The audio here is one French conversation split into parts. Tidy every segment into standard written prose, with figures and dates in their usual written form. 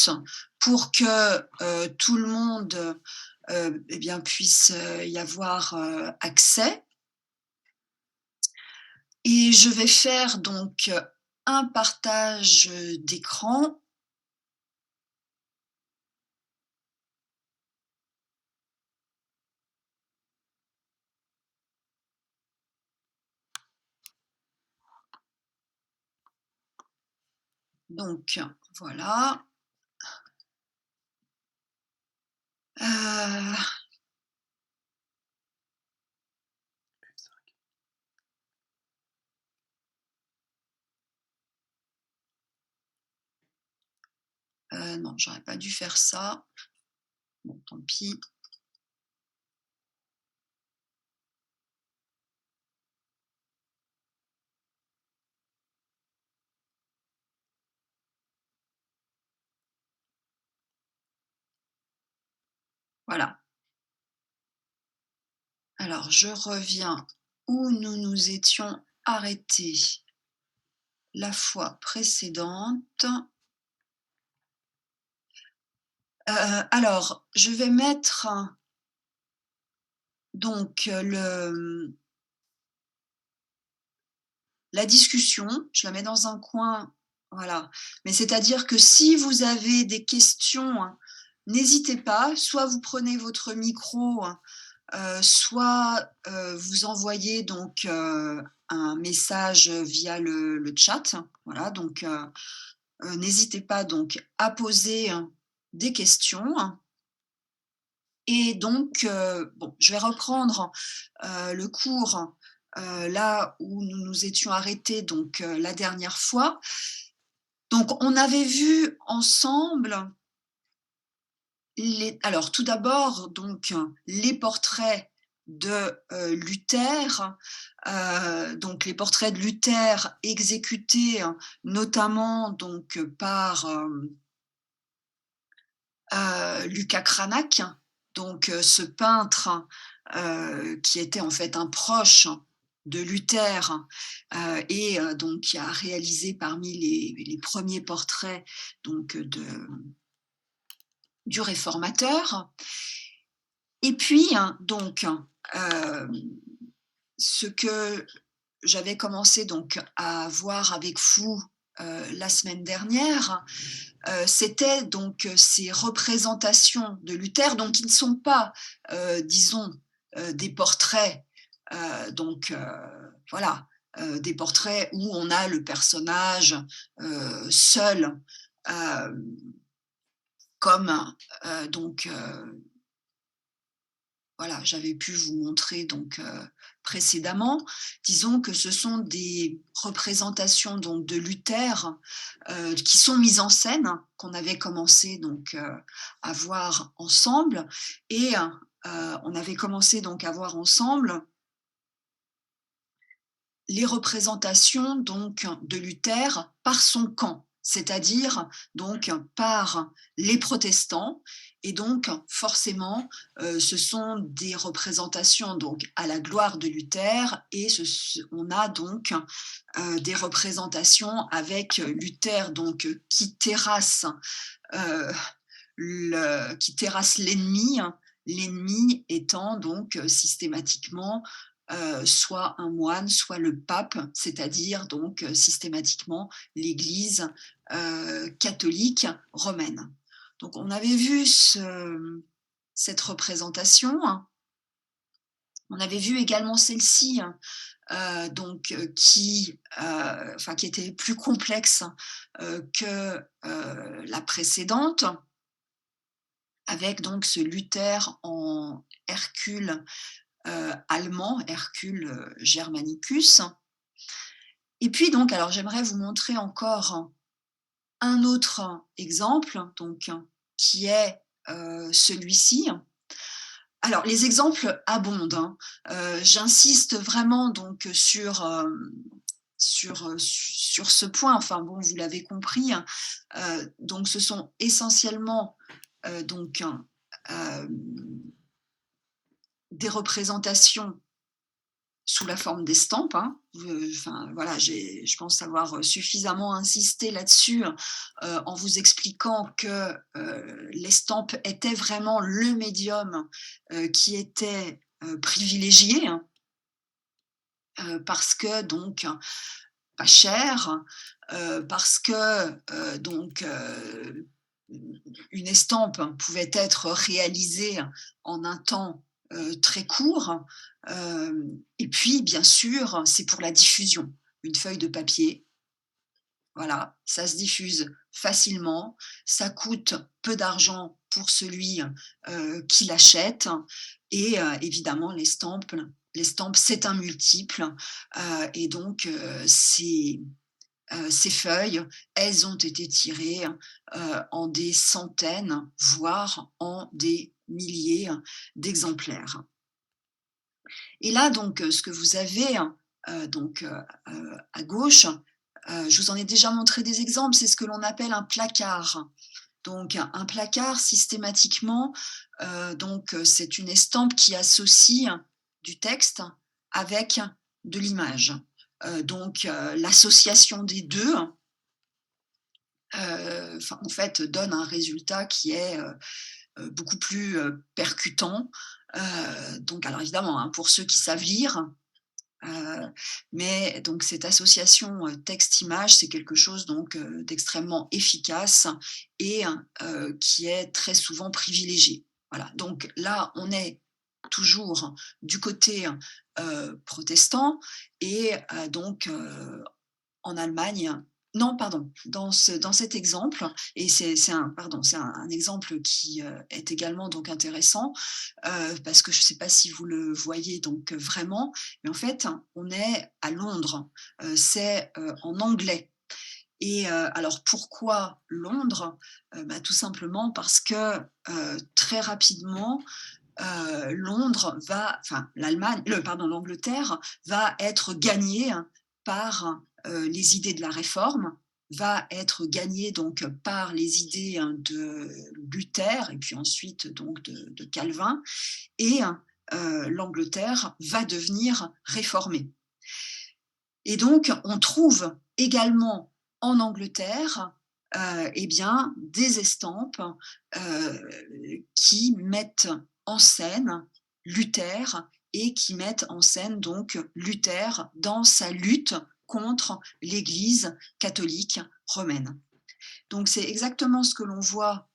plus pour que tout le monde eh bien, puisse y avoir accès. Et je vais faire donc un partage d'écran. Donc voilà. Heu, non, j'aurais pas dû faire ça. Bon, tant pis. Voilà. Alors je reviens où nous nous étions arrêtés la fois précédente. Alors je vais mettre donc la discussion, je la mets dans un coin, voilà. Mais c'est-à-dire que si vous avez des questions, hein, n'hésitez pas, soit vous prenez votre micro, soit, vous envoyez donc, un message via le chat. Voilà, donc, n'hésitez pas donc à poser des questions. Et donc, bon, je vais reprendre le cours là où nous nous étions arrêtés donc la dernière fois. Donc, on avait vu ensemble alors tout d'abord donc les portraits de Luther, donc les portraits de Luther exécutés notamment donc par Lucas Cranach, donc ce peintre qui était en fait un proche de Luther et donc qui a réalisé parmi les premiers portraits donc du réformateur. Et puis donc ce que j'avais commencé donc à voir avec vous la semaine dernière, c'était donc ces représentations de Luther, donc qui ne sont pas, disons, des portraits, donc voilà, des portraits où on a le personnage seul, euh, comme donc voilà, j'avais pu vous montrer donc précédemment. Disons que ce sont des représentations donc de Luther qui sont mises en scène, qu'on avait commencé donc à voir ensemble. Et on avait commencé donc à voir ensemble les représentations donc de Luther par son camp, c'est-à-dire donc par les protestants. Et donc forcément, ce sont des représentations donc à la gloire de Luther, et on a donc des représentations avec Luther donc qui terrasse l'ennemi, l'ennemi étant donc systématiquement soit un moine, soit le pape, c'est-à-dire donc systématiquement l'Église catholique romaine. Donc on avait vu cette représentation. On avait vu également celle-ci, donc qui était plus complexe que la précédente, avec donc ce Luther en Hercule allemand, Hercule Germanicus. Et puis donc, alors j'aimerais vous montrer encore un autre exemple, donc qui est celui-ci. Alors les exemples abondent, hein. J'insiste vraiment donc sur ce point. Enfin bon, vous l'avez compris. Donc ce sont essentiellement donc des représentations sous la forme d'estampes, hein. Enfin, voilà, je pense avoir suffisamment insisté là-dessus, en vous expliquant que, l'estampe était vraiment le médium, qui était, privilégié, hein, parce que donc pas cher, parce que, une estampe pouvait être réalisée en un temps, très court, et puis bien sûr, c'est pour la diffusion. Une feuille de papier, voilà, ça se diffuse facilement, ça coûte peu d'argent pour celui, qui l'achète et évidemment l'estampe c'est un multiple, et donc ces feuilles, elles ont été tirées, en des centaines, voire en des milliers d'exemplaires. Et là donc, ce que vous avez, à gauche, je vous en ai déjà montré des exemples, c'est ce que l'on appelle un placard. Donc un placard systématiquement, c'est une estampe qui associe du texte avec de l'image. L'association des 2, en fait, donne un résultat qui est, beaucoup plus, percutant. Donc alors évidemment, hein, pour ceux qui savent lire, heu, mais donc cette association, texte-image, c'est quelque chose donc, d'extrêmement efficace et qui est très souvent privilégié. Voilà, donc là, on est toujours du côté, protestant et en Allemagne, non, pardon, dans cet exemple, et c'est un exemple qui, est également donc intéressant, parce que je ne sais pas si vous le voyez donc vraiment, mais en fait, on est à Londres, c'est, en anglais et alors pourquoi Londres? Tout simplement parce que, très rapidement, l'Angleterre va être gagnée par les idées de la Réforme, va être gagnée donc par les idées de Luther et puis ensuite donc de Calvin, et l'Angleterre va devenir réformée. Et donc, on trouve également en Angleterre, des estampes, qui mettent en scène Luther et qui mettent en scène donc Luther dans sa lutte contre l'Église catholique romaine. Donc c'est exactement ce que l'on voit,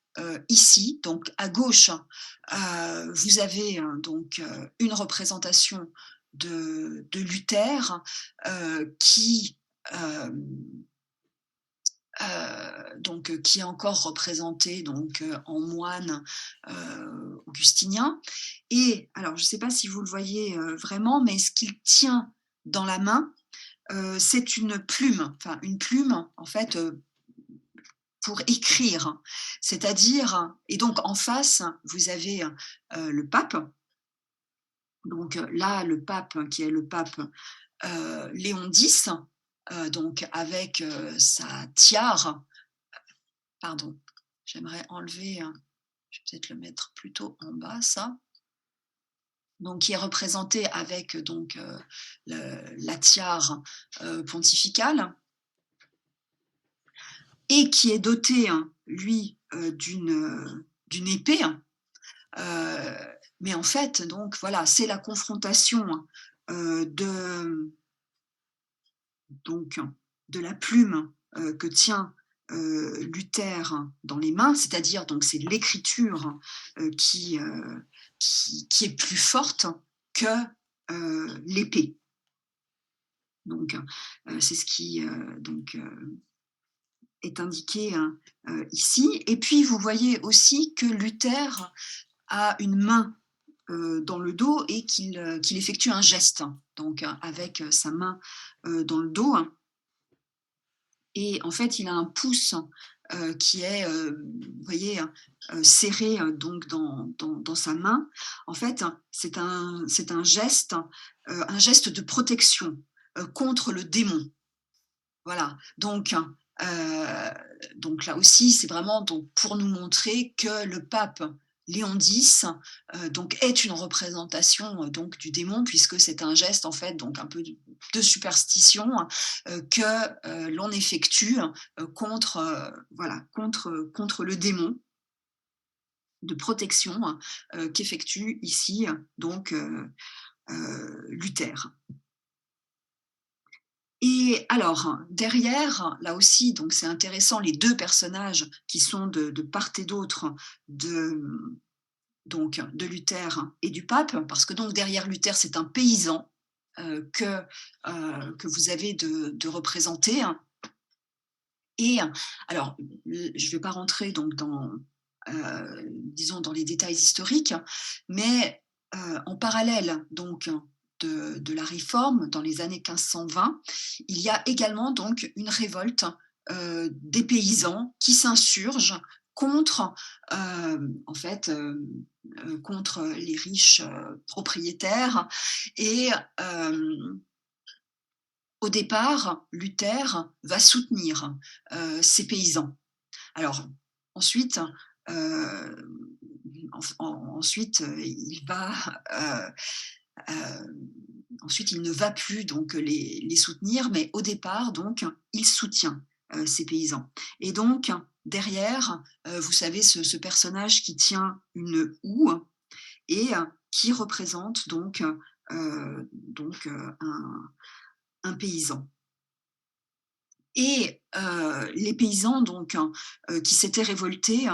ici. Donc à gauche, vous avez, une représentation de Luther, qui, hem, qui est encore représenté donc, en moine, augustinien. Et alors je ne sais pas si vous le voyez, vraiment, mais ce qu'il tient dans la main, c'est une plume en fait, pour écrire. C'est-à-dire, et donc en face, vous avez, le pape. Donc, là, le pape qui est le pape, Léon X, donc avec, sa tiare, pardon, j'aimerais enlever, je vais peut-être le mettre plutôt en bas ça. Donc qui est représenté avec donc, la tiare, pontificale, et qui est doté, hein, lui, d'une épée, heu, mais en fait, donc voilà, c'est la confrontation, de donc de la plume, que tient, Luther dans les mains, c'est-à-dire donc c'est l'écriture, qui est plus forte que, l'épée. Donc, c'est ce qui, est indiqué, hein, ici. Et puis vous voyez aussi que Luther a une main, dans le dos et qu'il effectue un geste, donc avec, sa main, dans le dos, et en fait, il a un pouce, qui est, vous voyez, serré, donc dans sa main. En fait, c'est un geste de protection, contre le démon. Voilà, donc là aussi, c'est vraiment donc pour nous montrer que le pape Léon X, donc est une représentation, donc du démon puisque c'est un geste en fait donc un peu de superstition, que, l'on effectue, contre, voilà, contre le démon, de protection, qu'effectue ici donc Luther. Et alors, derrière, là aussi, donc c'est intéressant, les 2 personnages qui sont de part et d'autre de, donc de Luther et du pape, parce que donc derrière Luther, c'est un paysan, que vous avez de représenter. Et alors, je ne vais pas rentrer donc dans, disons dans les détails historiques, mais en parallèle donc de la Réforme, dans les années 1520, il y a également donc une révolte des paysans qui s'insurgent contre, en fait, contre les riches propriétaires et au départ, Luther va soutenir ces paysans. Alors ensuite, heu, ensuite, il va, ensuite il ne va plus donc les soutenir, mais au départ donc, il soutient, ces paysans. Et donc derrière, vous savez ce personnage qui tient une houe et qui représente donc un paysan. Et les paysans donc, qui s'étaient révoltés,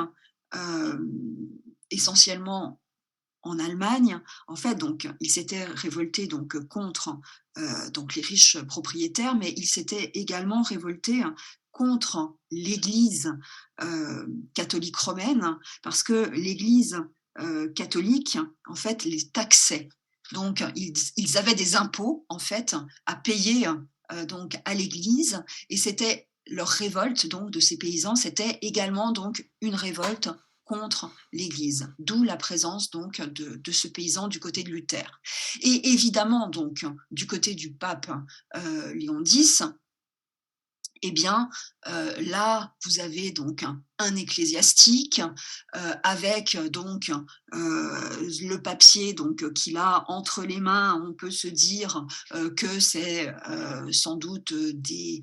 essentiellement en Allemagne, en fait donc ils s'étaient révoltés donc contre, donc les riches propriétaires, mais ils s'étaient également révoltés contre l'Église, catholique romaine, parce que l'Église, catholique, en fait, les taxait. Donc ils avaient des impôts, en fait, à payer, donc à l'Église, et c'était leur révolte donc de ces paysans, c'était également donc une révolte contre l'Église, d'où la présence donc de ce paysan du côté de Luther. Et évidemment donc du côté du pape Léon X, eh bien, là, vous avez donc un ecclésiastique, avec donc, le papier donc, qu'il a entre les mains. On peut se dire, que c'est, sans doute, une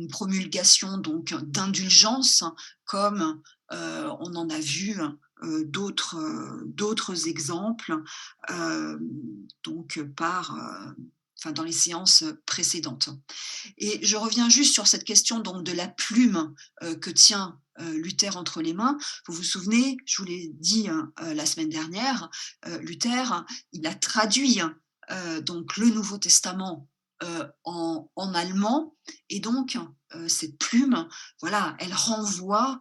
promulgation donc d'indulgence comme, on en a vu, d'autres exemples, hem, donc par, enfin dans les séances précédentes. Et je reviens juste sur cette question donc de la plume, que tient, Luther entre les mains. Vous vous souvenez, je vous l'ai dit, hein, la semaine dernière, Luther, il a traduit, donc le Nouveau Testament, en allemand, et donc cette plume, voilà, elle renvoie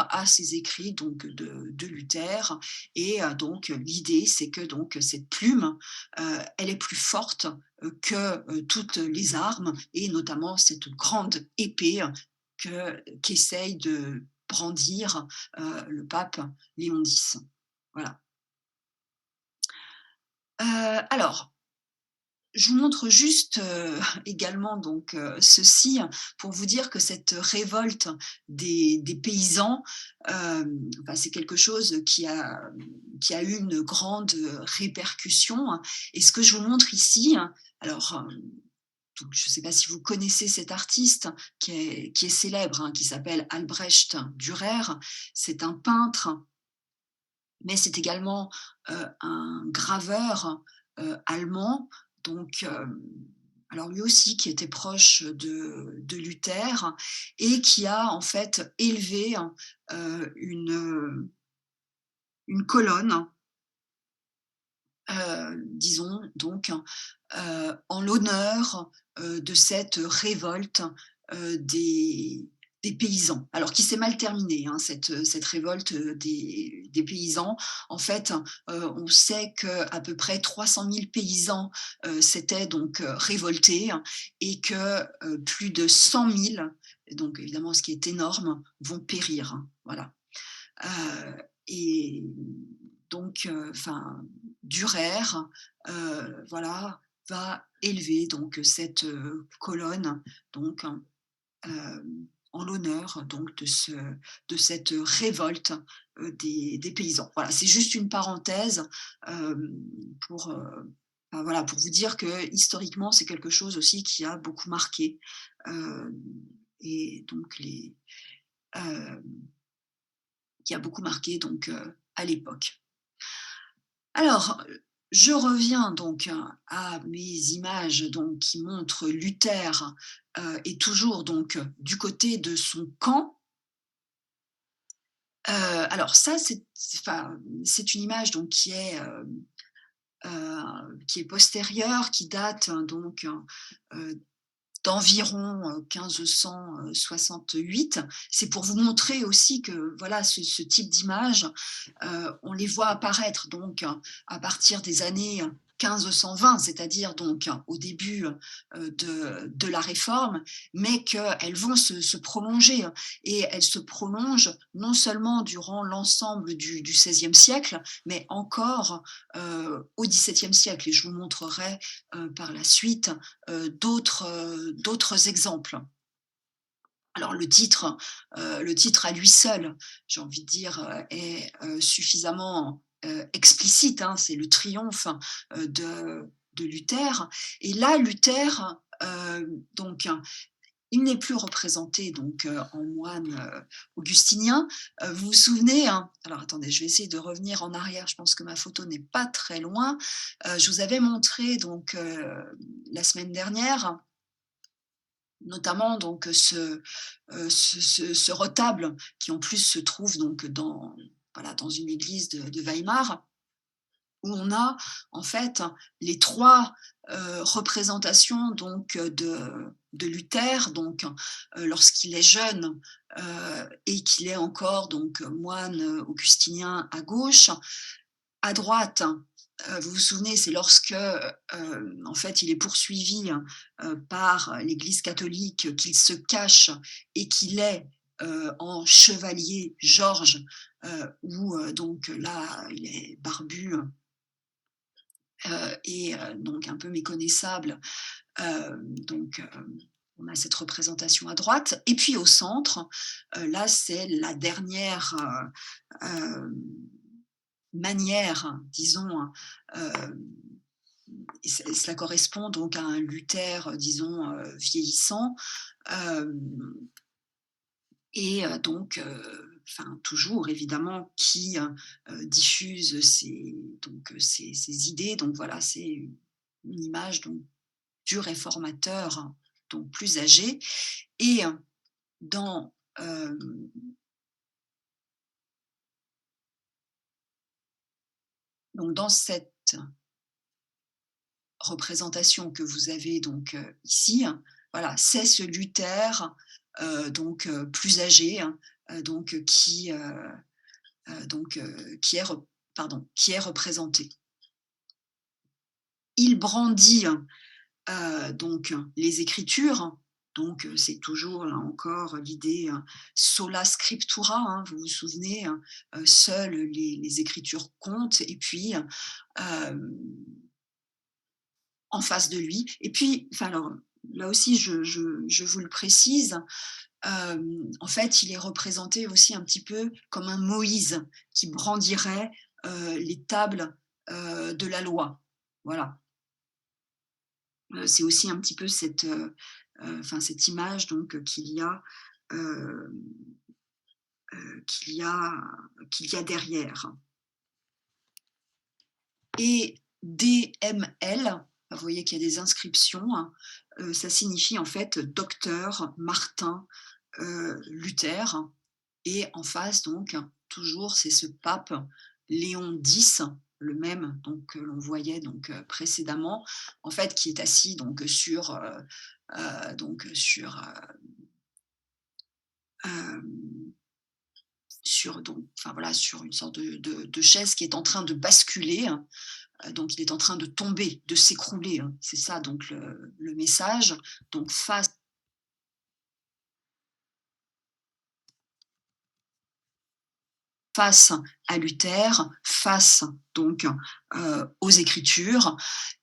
à ces écrits donc de Luther. Et donc l'idée, c'est que donc cette plume, elle est plus forte que toutes les armes, et notamment cette grande épée qu'essaye de brandir le pape Léon X. Voilà. Alors, je vous montre juste également donc ceci pour vous dire que cette révolte des paysans, bah, c'est quelque chose qui a eu une grande répercussion. Et ce que je vous montre ici, alors donc, je ne sais pas si vous connaissez cet artiste qui est célèbre, hein, qui s'appelle Albrecht Dürer. C'est un peintre, mais c'est également un graveur allemand. Donc, alors lui aussi qui était proche de Luther, et qui a en fait élevé une colonne, disons donc, en l'honneur, de cette révolte, des paysans. Alors qui s'est mal terminée, hein, cette révolte, des paysans. En fait, on sait qu'à peu près 300 000 paysans, s'étaient donc, révoltés, et que, plus de 100 000, donc évidemment ce qui est énorme, vont périr, hein, voilà. Et donc, enfin, Dürer, voilà, va élever donc cette colonne, donc, en l'honneur donc de cette révolte, des paysans. Voilà, c'est juste une parenthèse, hem, pour, enfin voilà, pour vous dire que historiquement, c'est quelque chose aussi qui a beaucoup marqué, hem et donc hem, qui a beaucoup marqué donc, à l'époque. Alors, je reviens donc à mes images donc qui montrent Luther, et toujours donc du côté de son camp. Alors ça, c'est une image donc qui est postérieure, qui date donc, d'environ, 1568. C'est pour vous montrer aussi que voilà, ce type d'images, on les voit apparaître donc à partir des années 1520, c'est-à-dire donc au début, de la Réforme, mais qu'elles vont se prolonger, et elles se prolongent non seulement durant l'ensemble du XVIe siècle, mais encore, au XVIIe siècle, et je vous montrerai, par la suite, d'autres exemples. Alors le titre à lui seul, j'ai envie de dire, est, suffisamment, explicite, hein. C'est le triomphe, de Luther, et là Luther, donc il n'est plus représenté donc, en moine, augustinien. Vous vous souvenez, hein, alors attendez, je vais essayer de revenir en arrière, je pense que ma photo n'est pas très loin. Je vous avais montré donc, la semaine dernière, notamment donc ce retable qui en plus se trouve donc voilà, dans une église de Weimar, où on a en fait les 3 représentations donc de Luther, donc lorsqu'il est jeune, et qu'il est encore donc moine augustinien à gauche. À droite, vous vous souvenez, c'est lorsque, en fait, il est poursuivi, par l'Église catholique, qu'il se cache et qu'il est, en chevalier Georges, où, donc là, il est barbu, et donc un peu méconnaissable. Donc on a cette représentation à droite, et puis au centre, là, c'est la dernière, manière, disons, et cela correspond donc à un Luther, disons, vieillissant, hem et donc enfin toujours évidemment qui, diffuse ses idées. Donc voilà, c'est une image donc du réformateur, donc plus âgé, et dans, donc dans cette représentation que vous avez donc, ici, voilà, c'est ce Luther, donc plus âgé, hein, donc qui est rep pardon, qui est représenté. Il brandit, donc les Écritures, donc c'est toujours là encore l'idée, sola scriptura, hein, vous vous souvenez, seules les Écritures comptent, et puis, en face de lui, et puis enfin alors, là aussi je vous le précise, en fait, il est représenté aussi un petit peu comme un Moïse qui brandirait, les tables, de la loi. Voilà, c'est aussi un petit peu enfin cette image donc, heu qu'il y a qu'il y a derrière. Et DML, vous voyez qu'il y a des inscriptions, hein, ça signifie en fait docteur Martin, Luther, et en face donc, toujours c'est ce pape Léon X, le même donc que l'on voyait donc, précédemment, en fait qui est assis donc hem, sur donc enfin voilà, sur une sorte de chaise qui est en train de basculer, hein. Donc il est en train de tomber, de s'écrouler, hein. C'est ça donc le message. Donc face à Luther, face donc, aux Écritures,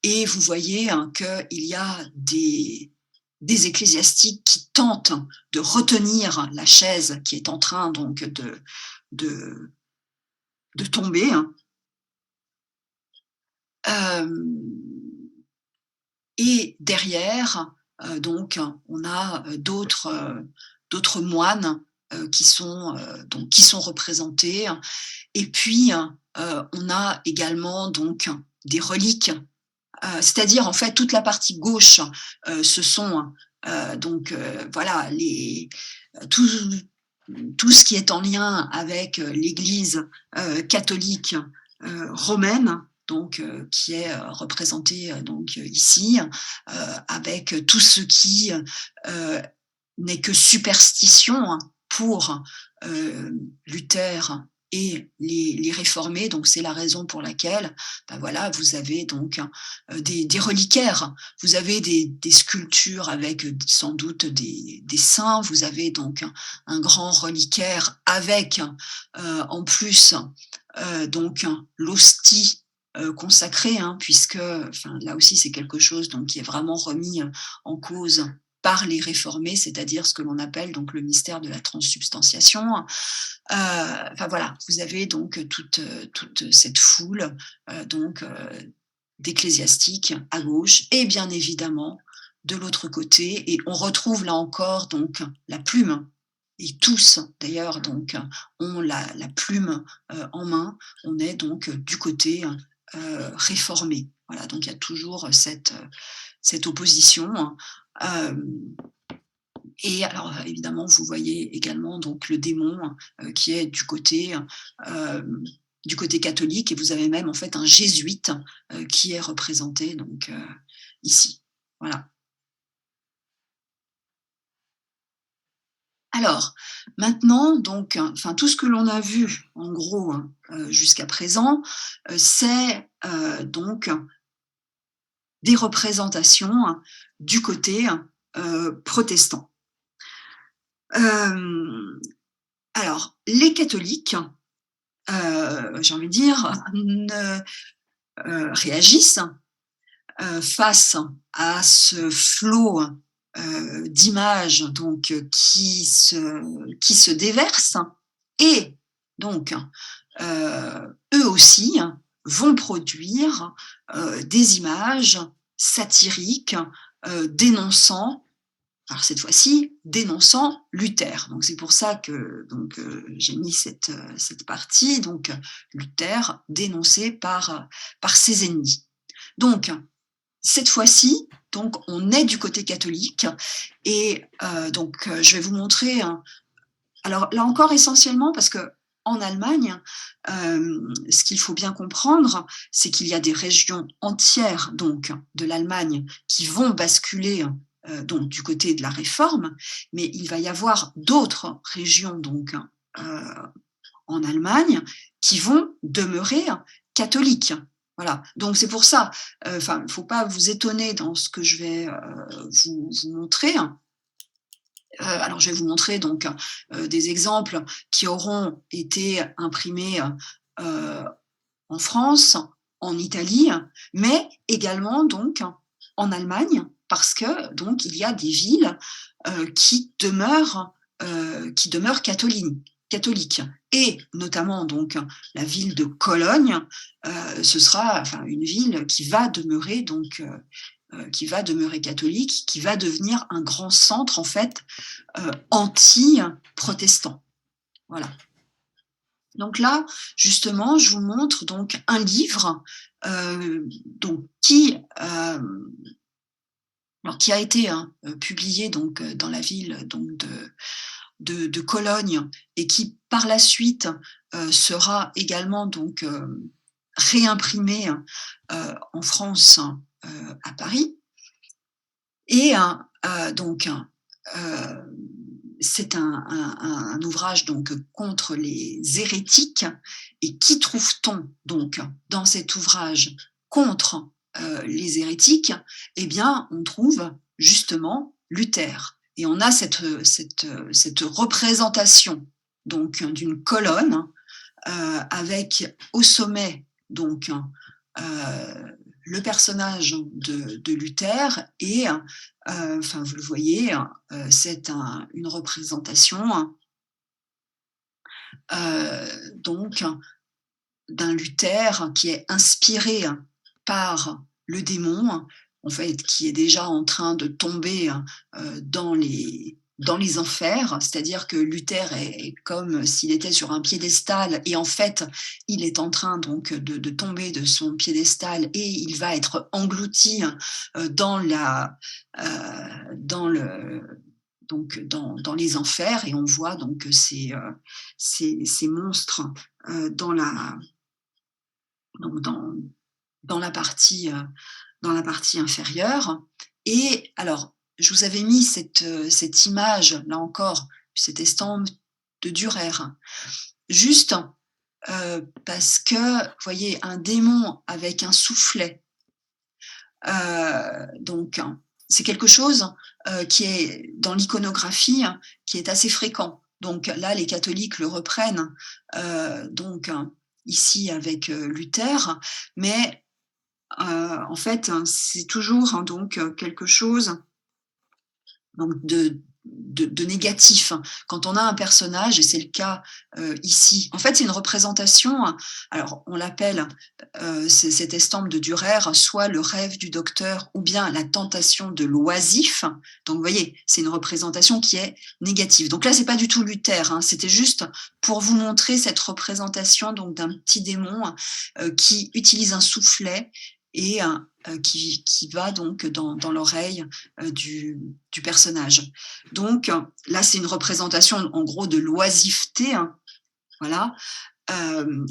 et vous voyez, hein, qu'il y a des ecclésiastiques qui tentent de retenir la chaise qui est en train donc de, de tomber. Et derrière, donc, on a d'autres moines qui sont représentés. Et puis, on a également donc des reliques, c'est-à-dire en fait toute la partie gauche, ce sont donc voilà tout, tout ce qui est en lien avec l'Église catholique romaine, donc qui est représenté donc ici, avec tout ce qui n'est que superstition hein, pour Luther et les réformés. Donc c'est la raison pour laquelle ben voilà, vous avez donc des reliquaires, vous avez des sculptures avec sans doute des saints, vous avez donc un grand reliquaire avec en plus donc l'hostie consacrée, hein, puisque enfin, là aussi c'est quelque chose donc, qui est vraiment remis en cause par les réformés, c'est-à-dire ce que l'on appelle donc le mystère de la transsubstantiation. Enfin voilà, vous avez donc toute cette foule donc d'ecclésiastiques à gauche et bien évidemment de l'autre côté, et on retrouve là encore donc la plume. Et tous, d'ailleurs, donc, ont la plume en main. On est donc du côté réformé. Voilà, donc il y a toujours cette opposition. Et alors, évidemment, vous voyez également donc le démon qui est du côté catholique, et vous avez même en fait un jésuite qui est représenté donc ici. Voilà. Alors, maintenant, donc, enfin, tout ce que l'on a vu, en gros, jusqu'à présent, c'est donc des représentations du côté protestant. Alors, les catholiques, j'ai envie de dire, ne réagissent face à ce flot d'images donc qui se déversent, et donc eux aussi vont produire des images satiriques dénonçant, alors cette fois-ci, dénonçant Luther. Donc c'est pour ça que donc, j'ai mis cette partie, donc Luther dénoncé par ses ennemis. Donc, cette fois-ci, donc, on est du côté catholique, et donc je vais vous montrer, alors là encore essentiellement parce que en Allemagne, ce qu'il faut bien comprendre, c'est qu'il y a des régions entières donc de l'Allemagne qui vont basculer donc du côté de la réforme, mais il va y avoir d'autres régions donc en Allemagne qui vont demeurer catholiques. Voilà. Donc c'est pour ça, enfin, il ne faut pas vous étonner dans ce que je vais vous montrer. Alors je vais vous montrer donc des exemples qui auront été imprimés en France, en Italie, mais également donc en Allemagne, parce que donc il y a des villes qui demeurent catholiques, et notamment donc la ville de Cologne, ce sera enfin une ville qui va demeurer donc qui va demeurer catholique, qui va devenir un grand centre en fait anti-protestant. Voilà. Donc là, justement, je vous montre donc un livre donc qui a été publié donc dans la ville donc de Cologne, et qui par la suite sera également donc réimprimé en France à Paris. Et donc c'est un ouvrage donc contre les hérétiques. Et qui trouve-t-on donc dans cet ouvrage contre les hérétiques? Eh bien, on trouve justement Luther. Et on a cette représentation donc d'une colonne avec au sommet donc le personnage de Luther et enfin, vous le voyez, c'est une représentation, donc d'un Luther qui est inspiré par le démon, en fait, qui est déjà en train de tomber dans les enfers, c'est-à-dire que Luther est comme s'il était sur un piédestal et en fait, il est en train donc de tomber de son piédestal et il va être englouti dans dans le dans les enfers et on voit donc ces monstres dans donc dans la partie, dans la partie inférieure et alors, je vous avais mis cette image, là encore, cette estampe de Dürer, juste, parce que, vous voyez, un démon avec un soufflet, donc c'est quelque chose, qui est dans l'iconographie, qui est assez fréquent. Donc là, les catholiques le reprennent, donc ici avec, Luther, mais en fait, c'est toujours donc quelque chose donc de négatif. Quand on a un personnage, et c'est le cas ici, en fait, c'est une représentation, alors on l'appelle, cette estampe de Dürer, soit le rêve du docteur ou bien la tentation de l'oisif. Donc vous voyez, c'est une représentation qui est négative. Donc là, c'est pas du tout Luther, hein, c'était juste pour vous montrer cette représentation donc d'un petit démon qui utilise un soufflet et qui va donc dans l'oreille du personnage. Donc là, c'est une représentation en gros de l'oisiveté, hein, voilà.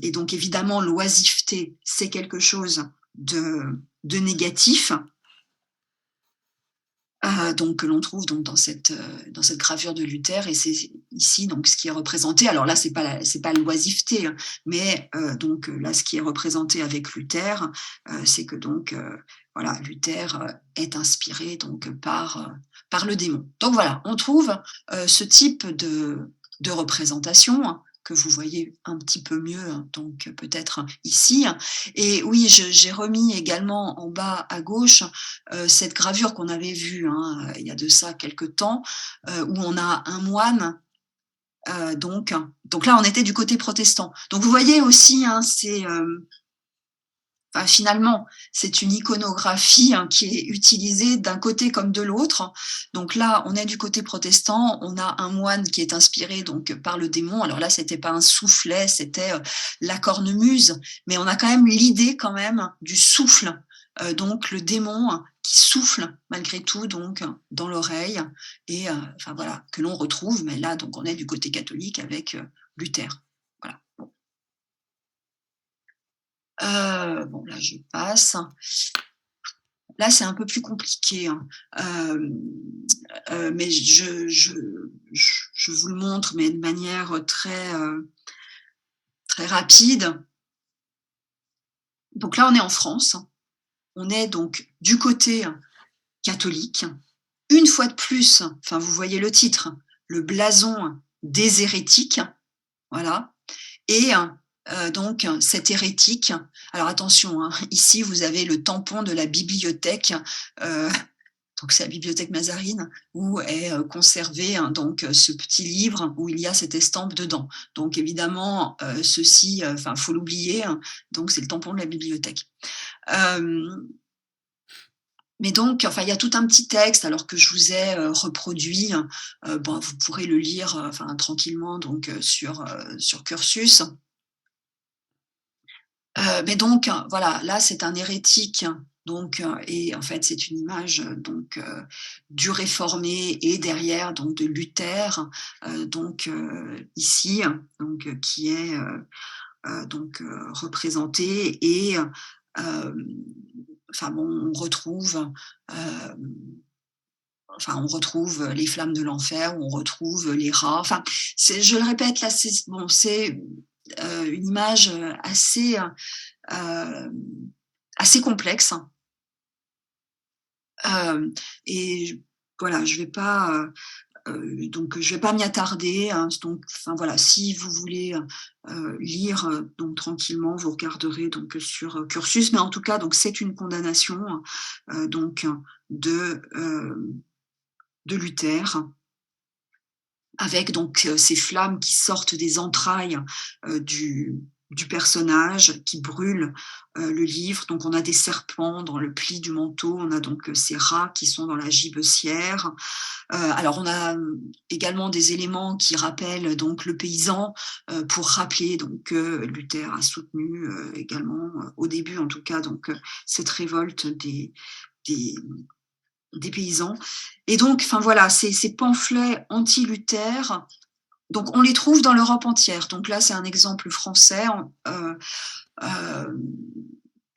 Et donc évidemment, l'oisiveté, c'est quelque chose de négatif, donc que l'on trouve donc dans cette gravure de Luther et c'est ici donc ce qui est représenté. Alors là, c'est pas l'oisiveté, hein, mais donc là, ce qui est représenté avec Luther, c'est que donc voilà, Luther est inspiré donc par le démon. Donc voilà, on trouve ce type de représentation, hein, que vous voyez un petit peu mieux, hein, donc peut-être ici. Et oui, j'ai remis également en bas à gauche cette gravure qu'on avait vue, hein, il y a de ça quelque temps, où on a un moine, donc là, on était du côté protestant. Donc vous voyez aussi, hein, enfin, finalement, c'est une iconographie, hein, qui est utilisée d'un côté comme de l'autre. Donc là, on est du côté protestant, on a un moine qui est inspiré donc par le démon. Alors là, c'était pas un soufflet, c'était la cornemuse, mais on a quand même l'idée quand même du souffle, donc le démon qui souffle malgré tout donc dans l'oreille et enfin voilà, que l'on retrouve. Mais là, donc on est du côté catholique avec Luther. Voilà. Bon, là, je passe. Là, c'est un peu plus compliqué, hein. Mais je vous le montre, mais de manière très, très rapide. Donc là, on est en France. On est donc du côté catholique. Une fois de plus, enfin, vous voyez le titre, le blason des hérétiques, voilà. Et donc cet hérétique, alors attention, hein, ici vous avez le tampon de la bibliothèque, donc c'est la bibliothèque Mazarine où est conservé, hein, donc ce petit livre où il y a cette estampe dedans. Donc évidemment, ceci, enfin faut l'oublier, hein, donc c'est le tampon de la bibliothèque. Mais donc, enfin, il y a tout un petit texte, alors que je vous ai reproduit. Bon, vous pourrez le lire, enfin, tranquillement, donc sur Cursus. Mais donc, voilà, là, c'est un hérétique, donc, et en fait, c'est une image donc du réformé et derrière donc de Luther, donc ici, donc qui est donc représenté et enfin bon, euh, on retrouve les flammes de l'enfer, on retrouve les rats. Enfin, je le répète, là, c'est bon, c'est une image euh, assez complexe. Et voilà, je vais pas donc je vais pas m'y attarder, hein, donc enfin voilà, si vous voulez, lire, donc tranquillement, vous regarderez donc sur, Cursus, mais en tout cas donc c'est une condamnation, donc de, de Luther, avec donc ces flammes qui sortent des entrailles, du personnage, qui brûlent, le livre. Donc on a des serpents dans le pli du manteau, on a donc, ces rats qui sont dans la gibecière. Alors on a, également des éléments qui rappellent donc le paysan, pour rappeler donc que Luther a soutenu, également, au début en tout cas donc, cette révolte des des paysans. Et donc enfin voilà, ces pamphlets anti-Luther, donc on les trouve dans l'Europe entière. Donc là, c'est un exemple français,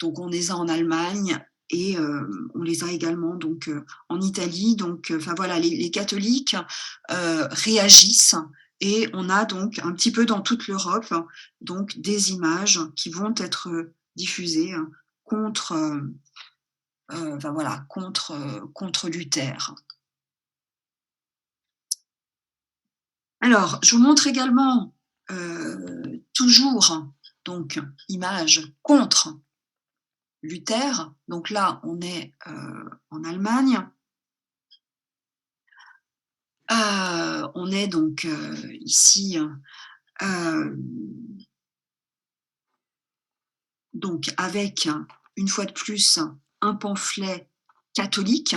donc on les a en Allemagne et on les a également donc, en Italie. Donc enfin voilà, les catholiques, réagissent et on a donc un petit peu dans toute l'Europe, donc des images qui vont être, diffusées, contre, enfin voilà, contre Luther. Alors, je vous montre également, toujours donc image contre Luther. Donc là, on est, en Allemagne. On est donc, ici, donc avec, une fois de plus, un pamphlet catholique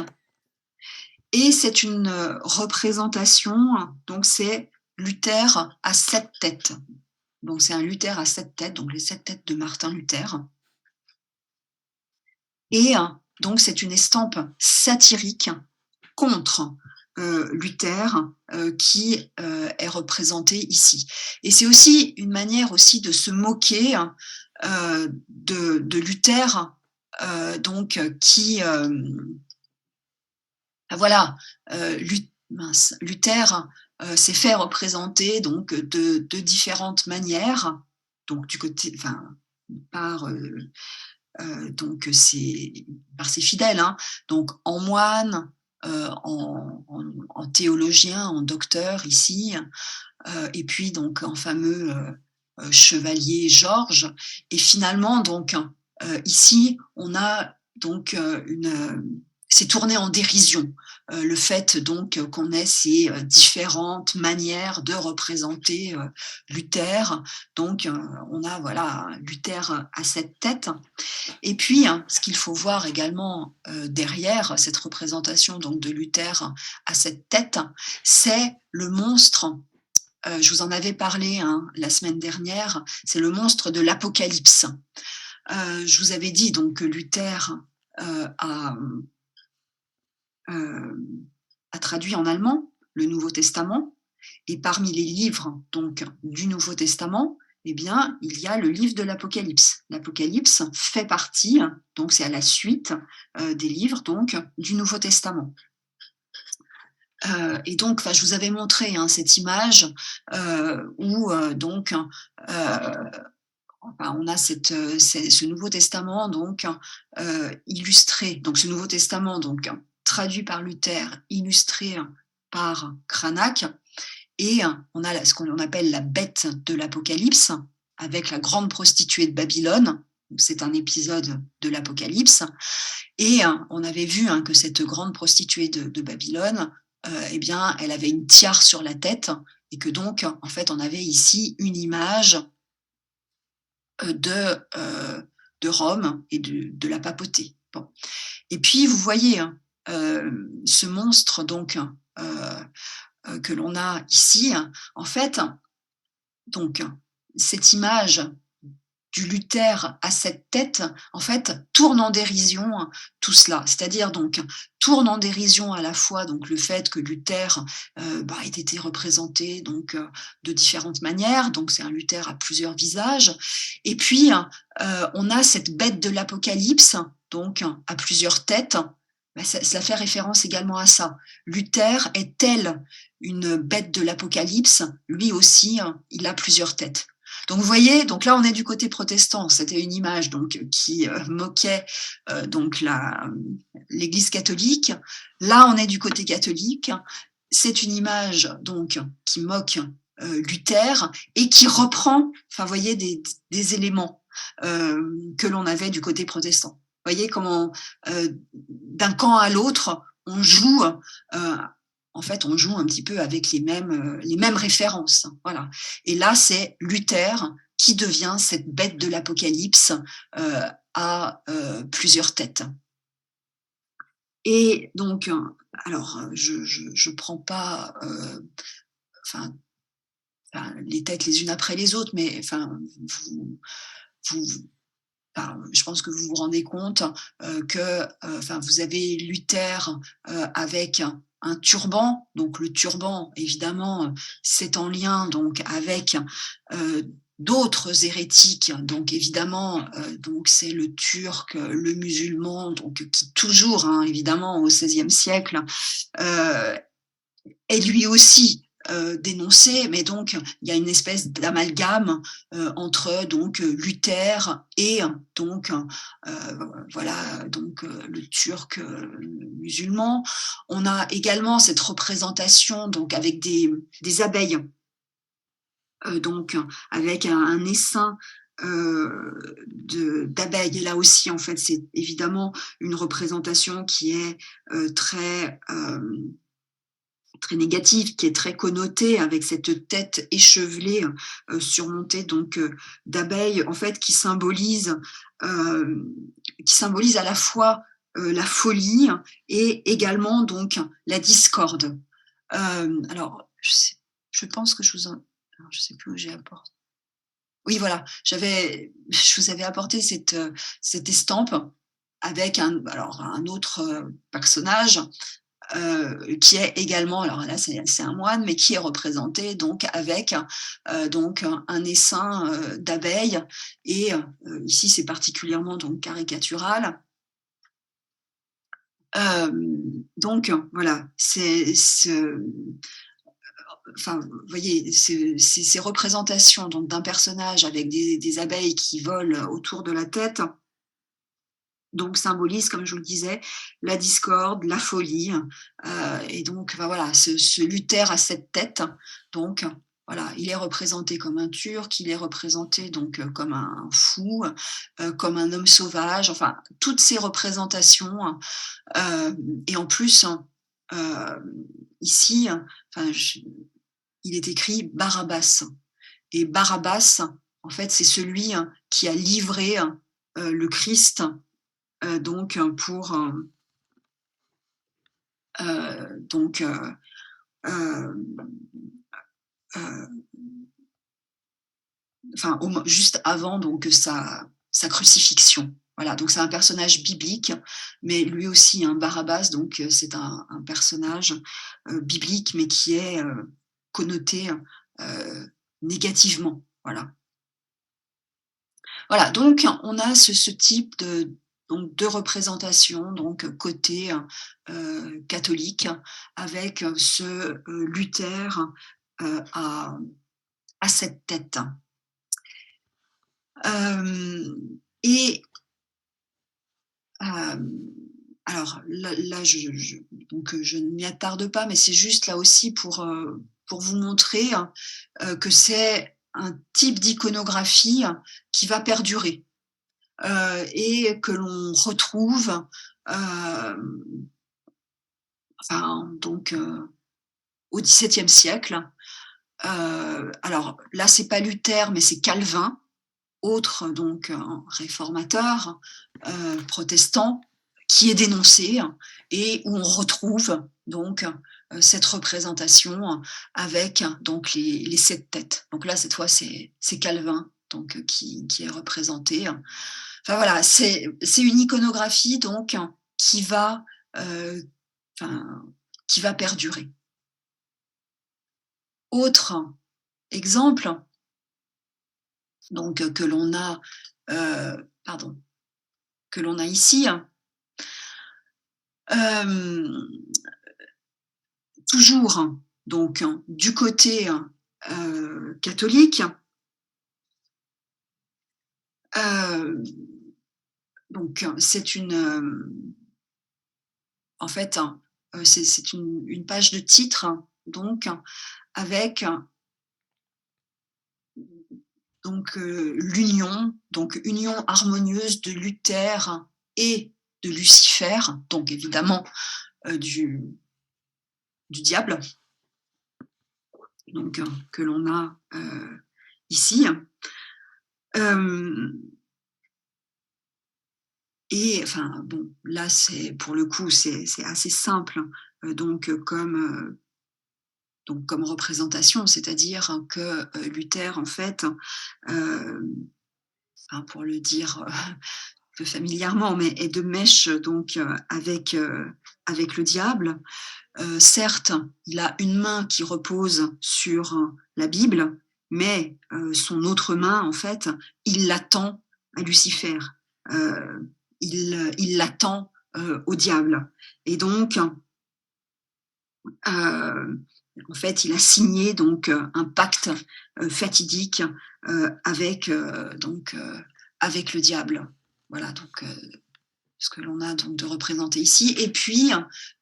et c'est une, représentation, donc c'est Luther à 7 têtes. Donc c'est un Luther à 7 têtes, donc les 7 têtes de Martin Luther. Et donc c'est une estampe satirique contre, Luther, qui, est représentée ici. Et c'est aussi une manière aussi de se moquer, de Luther, donc qui, voilà, Luther, s'est fait représenter donc de différentes manières, donc du côté enfin par, donc par ses fidèles, hein, donc en moine, en théologien, en docteur ici, et puis donc en fameux, chevalier Georges. Et finalement donc, ici on a donc, c'est tourné en dérision, le fait donc qu'on ait ces, différentes manières de représenter, Luther. Donc, on a voilà Luther à 7 têtes. Et puis, ce qu'il faut voir également, derrière cette représentation donc de Luther à 7 têtes, c'est le monstre, je vous en avais parlé, hein, la semaine dernière, c'est le monstre de l'Apocalypse. Je vous avais dit donc que Luther, a, a traduit en allemand le Nouveau Testament, et parmi les livres donc du Nouveau Testament, eh bien, il y a le livre de l'Apocalypse. L'Apocalypse fait partie, donc c'est à la suite, des livres donc du Nouveau Testament. Et donc, je vous avais montré, hein, cette image, où donc, enfin, on a ce Nouveau Testament donc, illustré. Donc ce Nouveau Testament donc traduit par Luther, illustré par Cranach. Et on a ce qu'on appelle la bête de l'Apocalypse, avec la grande prostituée de Babylone. C'est un épisode de l'Apocalypse. Et on avait vu, hein, que cette grande prostituée de Babylone, eh bien, elle avait une tiare sur la tête, et que donc, en fait, on avait ici une image, de Rome et de la papauté. Bon. Et puis, vous voyez, hein, ce monstre donc, que l'on a ici, en fait, donc cette image du Luther à 7 têtes, en fait, tourne en dérision tout cela. C'est-à-dire donc tourne en dérision à la fois donc le fait que Luther, ait été représenté donc, de différentes manières, donc c'est un Luther à plusieurs visages. Et puis, on a cette bête de l'Apocalypse, donc à plusieurs têtes. Ça fait référence également à ça. Luther est tel une bête de l'Apocalypse, lui aussi, il a plusieurs têtes. Donc vous voyez, donc là on est du côté protestant. C'était une image donc qui moquait donc l'Église catholique. Là on est du côté catholique. c'est une image donc qui moque, Luther et qui reprend, enfin, vous voyez, des éléments, que l'on avait du côté protestant. Vous voyez comment, d'un camp à l'autre, on joue, en fait, on joue un petit peu avec les mêmes références, voilà. Et là, c'est Luther qui devient cette bête de l'Apocalypse, heu, à, plusieurs têtes. Et donc, alors, je prends pas, enfin les têtes les unes après les autres, mais enfin, vous vous enfin, je pense que vous vous rendez compte, que, enfin, vous avez Luther, avec un turban. Donc le turban, évidemment, c'est en lien donc avec, d'autres hérétiques. Donc évidemment, donc c'est le turc, le musulman, donc qui toujours, hein, évidemment au XVIe siècle, heu, est lui aussi, dénoncé, mais donc il y a une espèce d'amalgame, entre donc, Luther et donc, voilà, donc, le turc, musulman. On a également cette représentation donc avec des abeilles, donc avec un essaim, d'abeilles. Et là aussi, en fait, c'est évidemment une représentation qui est, très, très négative, qui est très connotée avec cette tête échevelée, surmontée donc, d'abeilles, en fait, hem, qui symbolise à la fois, la folie et également donc la discorde. Alors je pense que je vous en alors je sais plus où j'ai apporté. Oui, voilà, je vous avais apporté cette estampe avec un autre, personnage, qui est également, alors là c'est un moine, mais qui est représenté donc avec, donc un essaim, d'abeilles. Et ici c'est particulièrement donc caricatural. Donc voilà, c'est ce enfin, vous voyez, ces représentations donc d'un personnage avec des abeilles qui volent autour de la tête, donc symbolise, comme je vous le disais, la discorde, la folie, et donc bah, voilà, ce Luther à 7 têtes, donc voilà, il est représenté comme un turc, il est représenté donc, comme un fou, comme un homme sauvage, enfin toutes ces représentations, et en plus, ici, enfin je il est écrit Barabbas. Et Barabbas, en fait, c'est celui qui a livré, le Christ, donc pour, donc hem, heu, enfin juste avant donc sa crucifixion. Voilà, donc c'est un personnage biblique, mais lui aussi, hein, Barabbas, donc c'est un personnage, biblique, mais qui est, connoté, négativement. Voilà. Voilà, donc on a ce type de représentation, donc côté, catholique, avec, ce, Luther, à 7 têtes. Et hem, alors là je ne m'y attarde pas, mais c'est juste là aussi pour vous montrer, que c'est un type d'iconographie qui va perdurer. Et que l'on retrouve, hem, enfin donc, au XVIIe siècle. Alors là, c'est pas Luther, mais c'est Calvin, autre donc réformateur, protestant, qui est dénoncé et où on retrouve donc, cette représentation avec donc les 7 têtes. Donc là, cette fois, c'est Calvin donc, qui est représenté. Enfin voilà, c'est une iconographie donc qui va, heu, enfin, qui va perdurer. Autre exemple, donc pardon, que l'on a ici, hem, toujours donc du côté, catholique, heu, donc c'est en fait, c'est une page de titre, donc avec l'union, donc union harmonieuse de Luther et de Lucifer, donc évidemment du diable, donc que l'on a ici. Et enfin bon, là c'est pour le coup c'est assez simple, donc comme représentation, c'est-à-dire que Luther en fait, euh, enfin, pour le dire un peu familièrement, mais est de mèche donc avec le diable. Certes, il a une main qui repose sur la Bible, mais son autre main, en fait, il l'attend à Lucifer. Euh, il l'attend au diable. Et donc, en fait, il a signé donc un pacte fatidique avec avec le diable. Voilà donc ce que l'on a donc de représenté ici. Et puis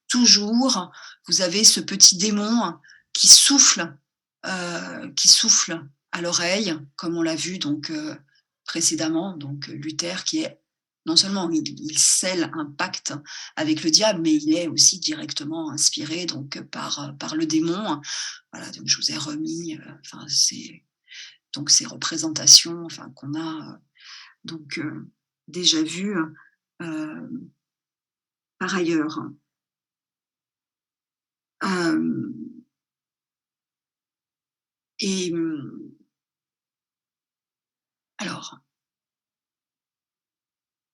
toujours, vous avez ce petit démon qui souffle à l'oreille, comme on l'a vu donc précédemment. Donc Luther qui est non seulement il scelle un pacte avec le diable, mais il est aussi directement inspiré donc par le démon. Voilà, donc je vous ai remis enfin donc ces représentations enfin qu'on a donc déjà vues euh, par ailleurs. Euh, et alors,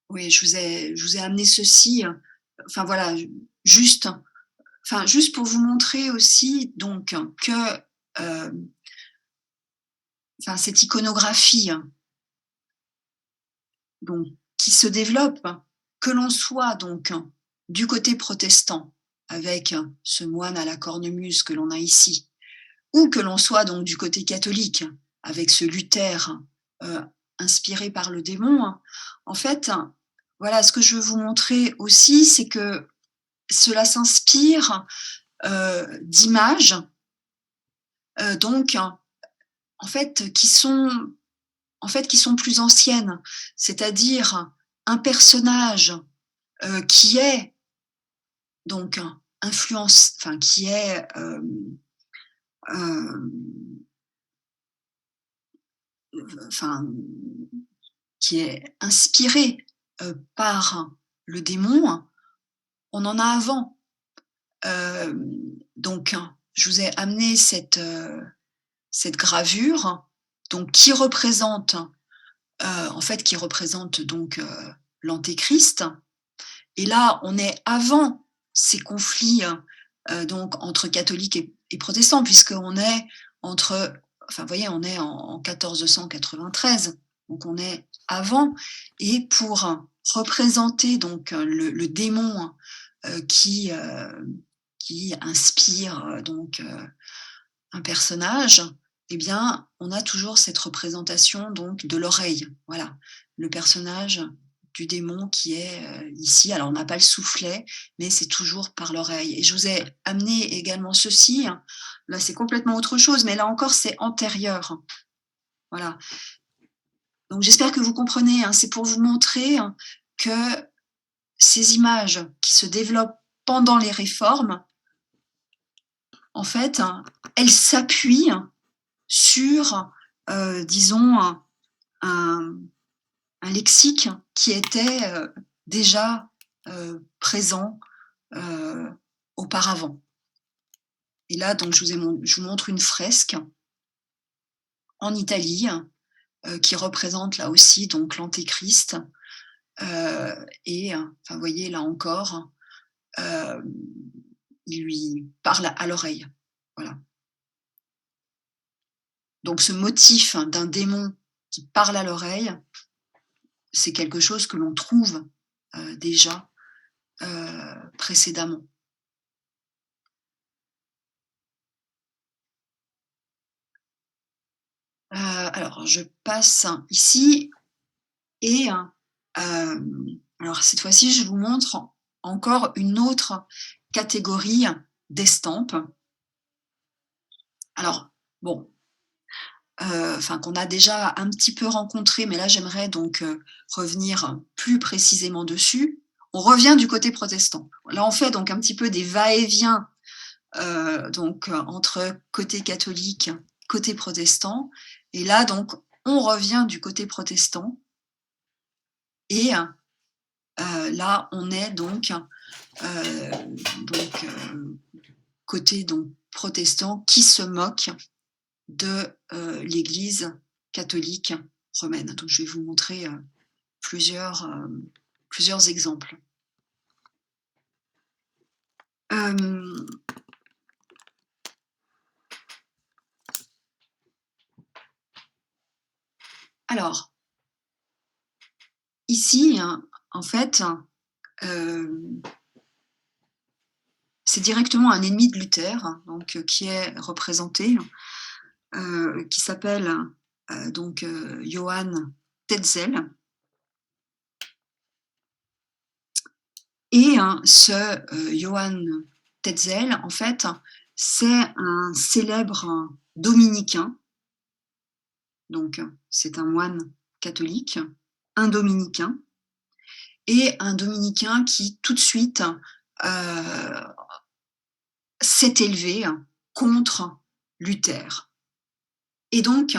oui, je vous ai amené ceci. Enfin voilà, juste, juste pour vous montrer aussi donc que euh, cette iconographie donc, qui se développe, que l'on soit donc du côté protestant avec ce moine à la cornemuse que l'on a ici, ou que l'on soit donc du côté catholique avec ce Luther euh, inspiré par le démon, en fait, voilà, ce que je veux vous montrer aussi, c'est que cela s'inspire d'images, donc en fait qui sont plus anciennes, c'est-à-dire un personnage qui est donc influence, enfin qui est euh, enfin qui est inspiré par le démon, on en a avant. Euh, donc, je vous ai amené cette gravure, donc qui représente donc l'antéchrist. Et là, on est avant ces conflits donc entre catholiques et protestants, puisqu'on est entre, enfin, vous voyez, on est en 1493, donc on est avant. Et pour représenter donc le démon euh, qui euh, qui inspire donc un personnage, eh bien, on a toujours cette représentation donc de l'oreille. Voilà, le personnage du démon qui est ici. Alors, on n'a pas le soufflet, mais c'est toujours par l'oreille. Et je vous ai amené également ceci. Là, c'est complètement autre chose, mais là encore, c'est antérieur. Voilà. Donc, j'espère que vous comprenez. C'est pour vous montrer que ces images qui se développent pendant les réformes, en fait, elles s'appuient sur, disons, un, un lexique qui était déjà présent auparavant. Et là, donc, je vous montre une fresque en Italie qui représente là aussi donc l'Antéchrist. Et, enfin, vous voyez, là encore, euh, il lui parle à l'oreille. Voilà. Donc, ce motif d'un démon qui parle à l'oreille, c'est quelque chose que l'on trouve déjà précédemment. Alors, je passe ici et alors cette fois-ci, je vous montre encore une autre catégories d'estampes. Alors, bon, qu'on a déjà un petit peu rencontré, mais là j'aimerais donc revenir plus précisément dessus. On revient du côté protestant. Là, on fait donc un petit peu des va-et-vient entre côté catholique, côté protestant. Et là, donc, on revient du côté protestant. Et là, on est donc côté donc protestant qui se moque de l'Église catholique romaine. Donc, je vais vous montrer plusieurs exemples. Alors, ici, hein, en fait, c'est directement un ennemi de Luther, donc, qui est représenté, qui s'appelle Johann Tetzel. Et ce Johann Tetzel, en fait, c'est un célèbre dominicain. Donc, c'est un moine catholique, un dominicain, et un dominicain qui, tout de suite, s'est élevé contre Luther. Et donc,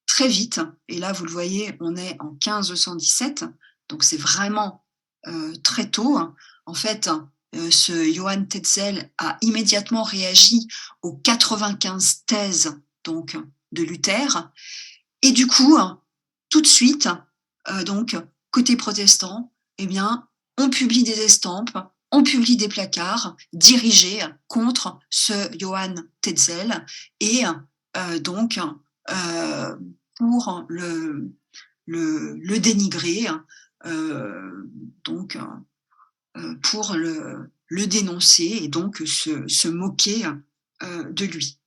très vite, et là, vous le voyez, on est en 1517, donc c'est vraiment très tôt. En fait, ce Johann Tetzel a immédiatement réagi aux 95 thèses donc, de Luther. Et du coup, tout de suite, donc, côté protestant, eh bien, on publie des estampes, on publie des placards dirigés contre ce Johann Tetzel et donc pour le dénigrer, donc pour le dénoncer et donc se moquer de lui.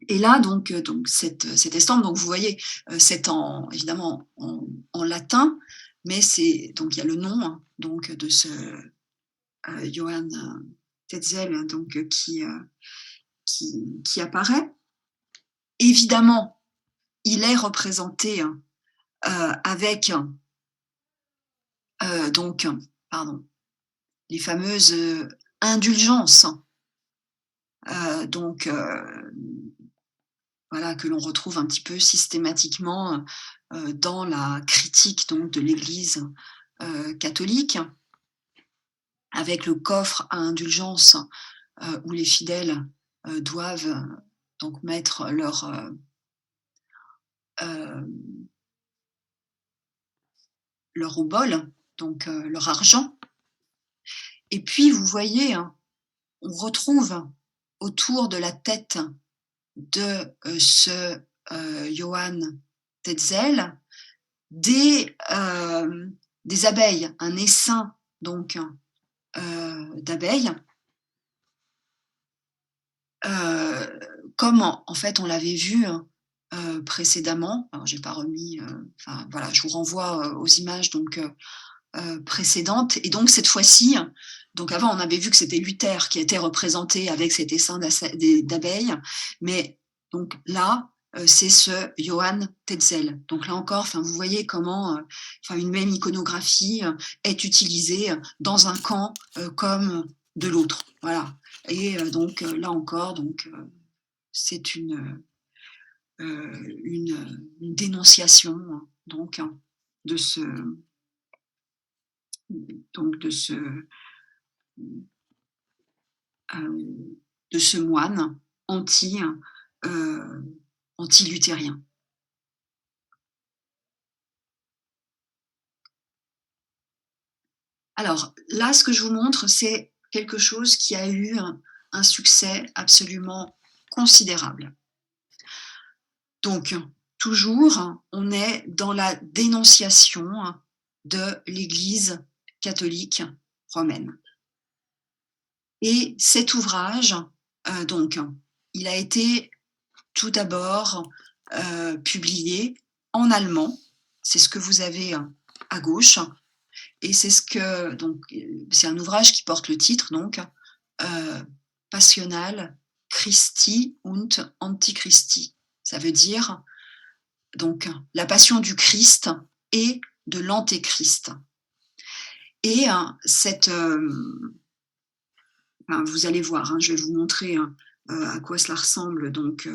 Et là, donc cette estampe, donc vous voyez, c'est évidemment en latin, mais c'est donc il y a le nom donc de ce Johann Tetzel donc qui apparaît. Évidemment, il est représenté avec les fameuses indulgences. Voilà, que l'on retrouve un petit peu systématiquement dans la critique donc, de l'Église catholique, avec le coffre à indulgence où les fidèles doivent donc mettre leur obole, donc leur argent. Et puis, vous voyez, on retrouve autour de la tête de ce Johann Tetzel des abeilles, un essaim donc d'abeilles, comme en fait on l'avait vu précédemment. Alors j'ai pas remis, voilà, je vous renvoie aux images donc précédentes. Et donc cette fois-ci, donc avant on avait vu que c'était Luther qui était représenté avec cet essaim d'abeilles, mais donc là c'est ce Johann Tetzel. Donc là encore, vous voyez comment une même iconographie est utilisée dans un camp comme de l'autre. Voilà. Et donc là encore, donc c'est une dénonciation donc de ce moine anti-luthérien. Alors là, ce que je vous montre, c'est quelque chose qui a eu un succès absolument considérable. Donc, toujours, on est dans la dénonciation de l'Église catholique romaine. Et cet ouvrage, donc, il a été tout d'abord publié en allemand, c'est ce que vous avez à gauche, et c'est ce que donc c'est un ouvrage qui porte le titre donc, Passional Christi und Antichristi. Ça veut dire donc la passion du Christ et de l'Antéchrist. Et enfin, vous allez voir, hein, je vais vous montrer à quoi cela ressemble donc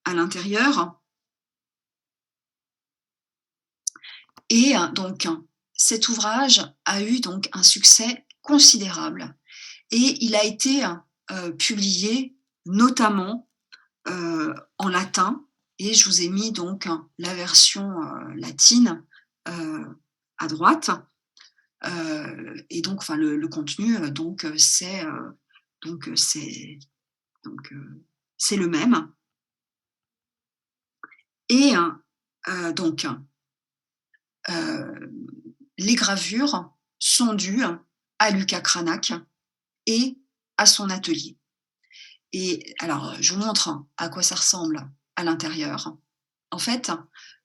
à l'intérieur. Et donc cet ouvrage a eu donc un succès considérable et il a été publié notamment en latin, et je vous ai mis donc la version latine à droite. Et donc, enfin, le contenu, donc, donc, c'est donc, c'est le même. Et donc, les gravures sont dues à Lucas Cranach et à son atelier. Et alors, je vous montre à quoi ça ressemble à l'intérieur. En fait,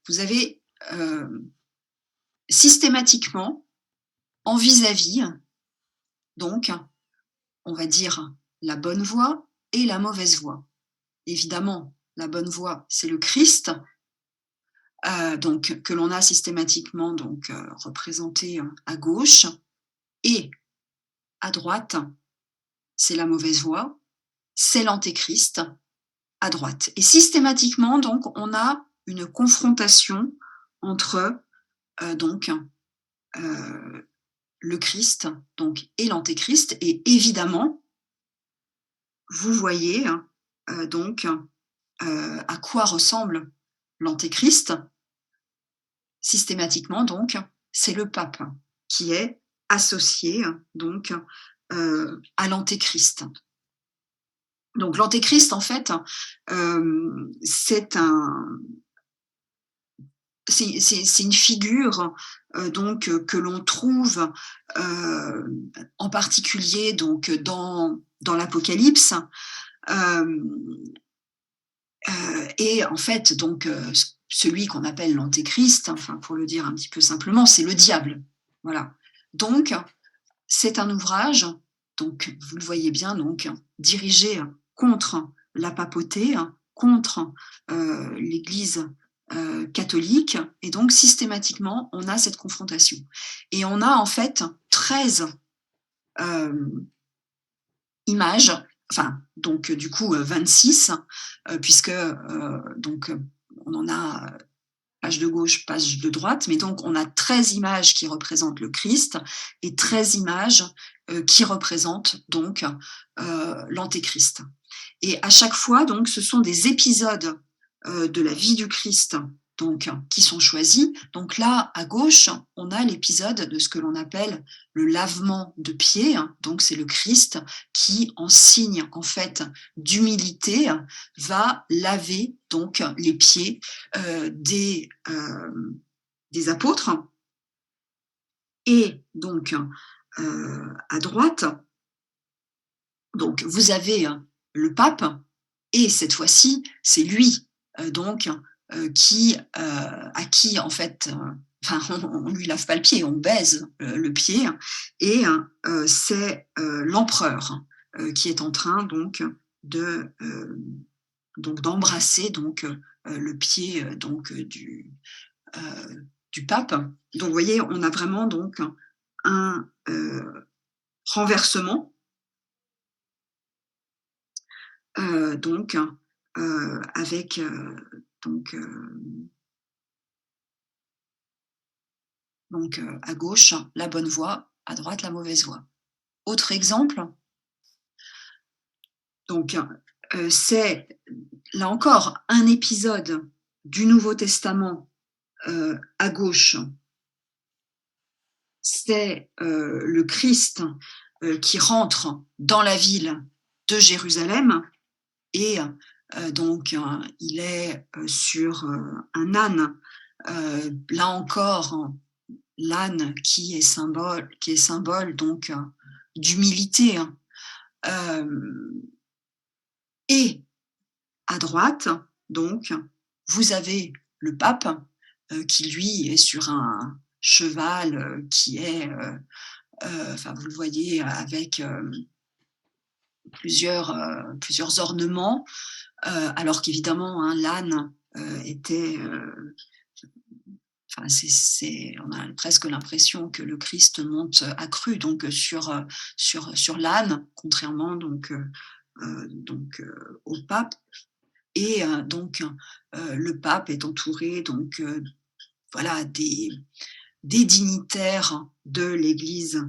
vous avez systématiquement en vis-à-vis, donc, on va dire la bonne voie et la mauvaise voie. Évidemment, la bonne voie, c'est le Christ, donc, que l'on a systématiquement donc, représenté à gauche, et à droite, c'est la mauvaise voie, c'est l'antéchrist à droite. Et systématiquement, donc, on a une confrontation entre donc le Christ donc, et l'antéchrist. Et évidemment, vous voyez donc à quoi ressemble l'antéchrist. Systématiquement, donc, c'est le pape qui est associé donc à l'antéchrist. Donc l'antéchrist, en fait, c'est une figure donc que l'on trouve en particulier donc dans l'Apocalypse. Et en fait, donc, celui qu'on appelle l'antéchrist, enfin, pour le dire un petit peu simplement, c'est le diable. Voilà. Donc, c'est un ouvrage, donc, vous le voyez bien, donc, dirigé contre la papauté, contre l'Église catholique, et donc, systématiquement, on a cette confrontation. Et on a, en fait, 13 images, enfin, donc, du coup, 26, puisque, donc, on en a page de gauche, page de droite, mais donc on a 13 images qui représentent le Christ et 13 images qui représentent donc l'Antéchrist. Et à chaque fois, donc, ce sont des épisodes de la vie du Christ donc, qui sont choisis. Donc là, à gauche, on a l'épisode de ce que l'on appelle le lavement de pieds. Donc c'est le Christ qui, en signe en fait d'humilité, va laver donc les pieds des apôtres. Et donc à droite, donc vous avez le pape, et cette fois-ci, c'est lui donc à qui en fait, enfin, on lui lave pas le pied, on baise le pied, et c'est l'empereur qui est en train donc d'embrasser donc le pied donc du pape. Donc vous voyez, on a vraiment donc un renversement donc avec donc à gauche la bonne voie, à droite la mauvaise voie. Autre exemple, donc c'est là encore un épisode du Nouveau Testament à gauche. C'est le Christ qui rentre dans la ville de Jérusalem, et donc il est sur un âne. Là encore, l'âne qui est symbole donc d'humilité. Et à droite, donc, vous avez le pape qui lui est sur un cheval qui est, enfin vous le voyez avec plusieurs ornements, alors qu'évidemment, hein, l'âne était, enfin, on a presque l'impression que le Christ monte accru donc sur l'âne, contrairement au pape. Et le pape est entouré voilà des dignitaires de l'Église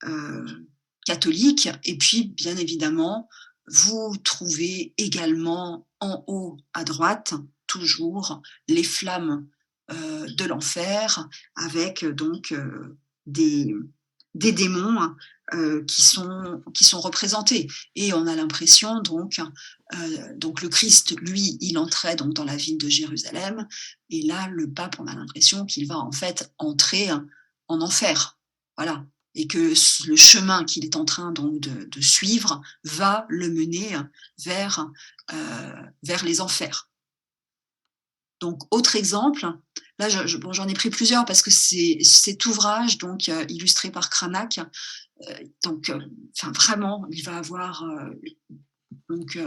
euh, catholique. Et puis, bien évidemment, vous trouvez également en haut à droite, toujours, les flammes de l'enfer, avec des, des démons qui sont représentés. Et on a l'impression, donc le Christ, lui, il entrait donc dans la ville de Jérusalem, et là, le pape, on a l'impression qu'il va en fait entrer en enfer. Voilà. Et que le chemin qu'il est en train donc de suivre va le mener vers les enfers. Donc, autre exemple, là j'en ai pris plusieurs parce que c'est cet ouvrage donc illustré par Cranach, enfin vraiment, il va avoir donc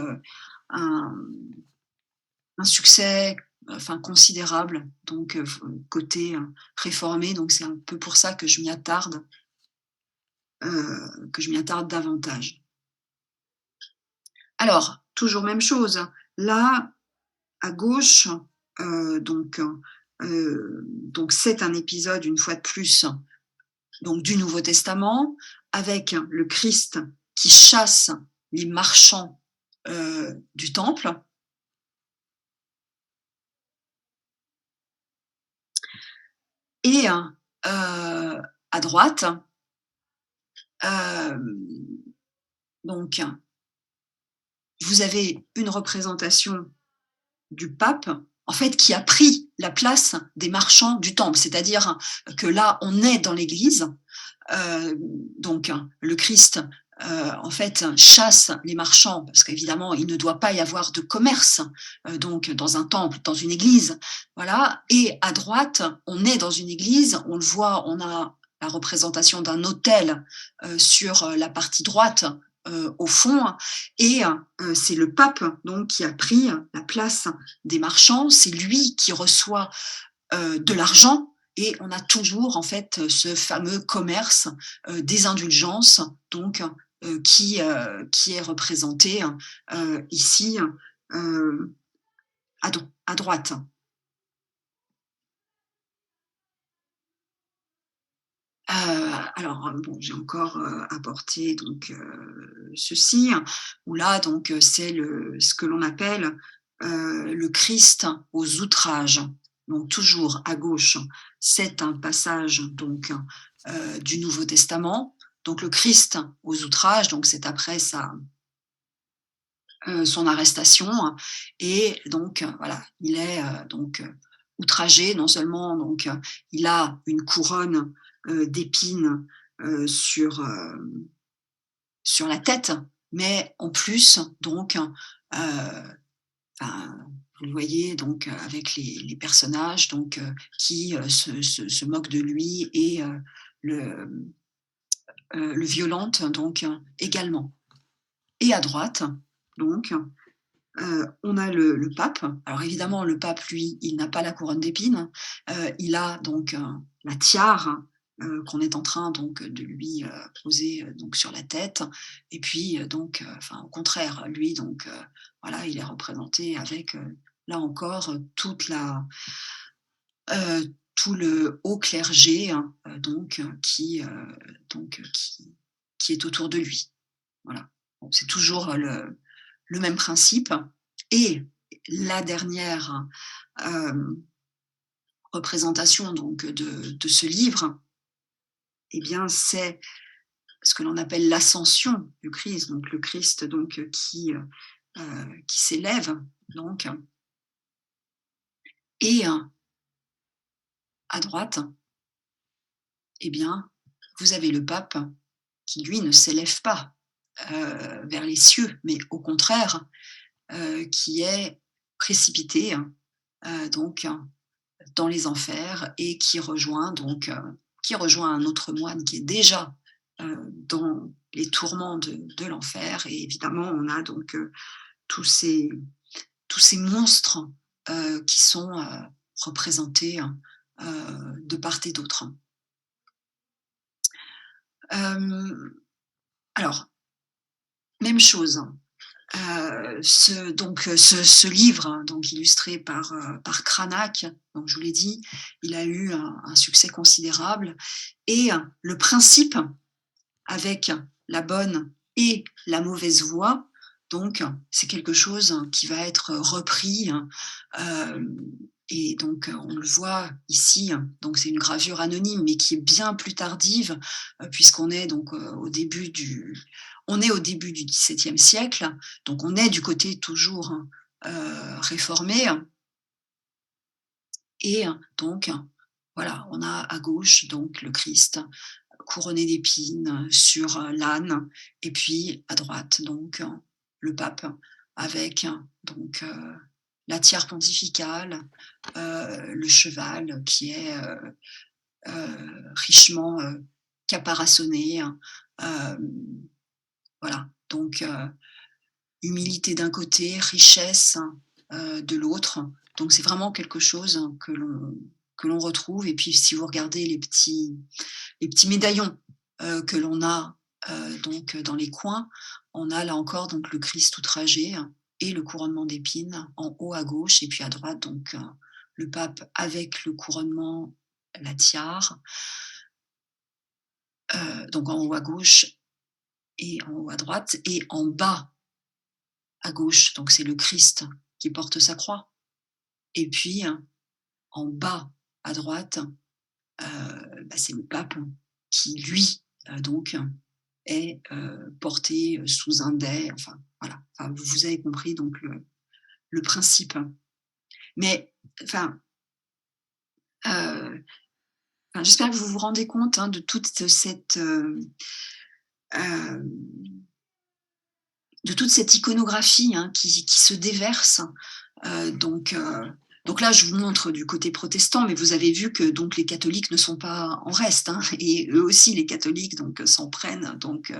un, un succès enfin considérable donc côté réformé, donc c'est un peu pour ça que je m'y attarde davantage. Alors, toujours même chose, là, à gauche, donc c'est un épisode, une fois de plus, donc du Nouveau Testament, avec le Christ qui chasse les marchands du temple. Et à droite, donc, vous avez une représentation du pape, en fait, qui a pris la place des marchands du temple. C'est-à-dire que là, on est dans l'église, donc le Christ, en fait, chasse les marchands, parce qu'évidemment, il ne doit pas y avoir de commerce donc dans un temple, dans une église. Voilà. Et à droite, on est dans une église, on le voit, on a la représentation d'un autel sur la partie droite au fond, et c'est le pape donc qui a pris la place des marchands, c'est lui qui reçoit de l'argent, et on a toujours en fait ce fameux commerce des indulgences donc qui est représenté ici à droite. Alors bon, j'ai encore apporté donc ceci, où là donc c'est ce que l'on appelle le Christ aux outrages. Donc toujours à gauche, c'est un passage donc du Nouveau Testament. Donc le Christ aux outrages, donc c'est après son arrestation, et donc voilà, il est outragé. Non seulement donc il a une couronne d'épines sur la tête, mais en plus donc enfin, vous le voyez donc avec les personnages donc qui se moquent de lui, et le violentent donc également. Et à droite, donc, on a le pape. Alors évidemment, le pape, lui, il n'a pas la couronne d'épines. Il a donc la tiare qu'on est en train donc de lui poser donc sur la tête. Et puis enfin au contraire, lui donc voilà, il est représenté avec là encore tout le haut clergé, hein, qui est autour de lui. Voilà. Bon, c'est toujours le même principe. Et la dernière représentation donc de ce livre, eh bien, c'est ce que l'on appelle l'ascension du Christ, donc le Christ donc qui s'élève donc, et à droite, eh bien, vous avez le pape qui lui ne s'élève pas vers les cieux, mais au contraire qui est précipité donc dans les enfers et qui rejoint un autre moine qui est déjà dans les tourments de l'enfer. Et évidemment, on a donc tous ces, tous ces monstres qui sont représentés de part et d'autre. Alors, même chose. Ce livre, hein, donc illustré par Cranach, donc je vous l'ai dit, il a eu un succès considérable. Et le principe, avec la bonne et la mauvaise voie, donc c'est quelque chose qui va être repris. Et donc on le voit ici, donc c'est une gravure anonyme, mais qui est bien plus tardive, puisqu'on est donc on est au début du XVIIe siècle, donc on est du côté toujours réformé. Et donc voilà, on a à gauche donc le Christ couronné d'épines sur l'âne, et puis à droite donc le pape avec donc la tiare pontificale, le cheval qui est richement caparaçonné. Voilà, donc humilité d'un côté, richesse de l'autre. Donc c'est vraiment quelque chose que l'on retrouve. Et puis si vous regardez les petits médaillons que l'on a donc dans les coins, on a là encore donc le Christ outragé et le couronnement d'épines en haut à gauche, et puis à droite donc le pape avec le couronnement, la tiare, donc en haut à gauche et en haut à droite, et en bas à gauche, donc c'est le Christ qui porte sa croix, et puis en bas à droite, c'est le pape qui lui donc est porté sous un dais, enfin voilà, enfin, vous avez compris donc le principe. Mais enfin, j'espère que vous vous rendez compte de toute cette iconographie qui se déverse. Donc là, je vous montre du côté protestant, mais vous avez vu que donc les catholiques ne sont pas en reste, et eux aussi, les catholiques donc s'en prennent donc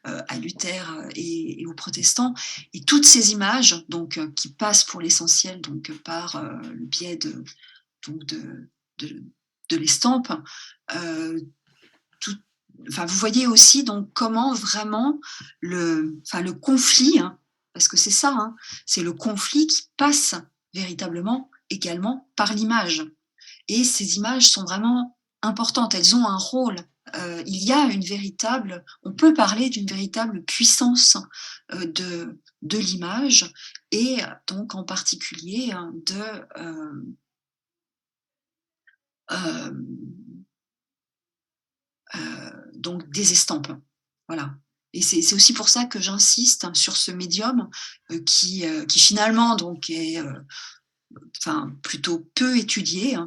à Luther et aux protestants. Et toutes ces images donc qui passent pour l'essentiel donc par le biais donc de l'estampe. Vous voyez aussi donc comment vraiment le conflit, parce que c'est ça, c'est le conflit qui passe véritablement également par l'image. Et ces images sont vraiment importantes, elles ont un rôle. Il y a on peut parler d'une véritable puissance de l'image, et donc en particulier donc des estampes. Voilà. Et c'est aussi pour ça que j'insiste sur ce médium qui finalement donc est plutôt peu étudié.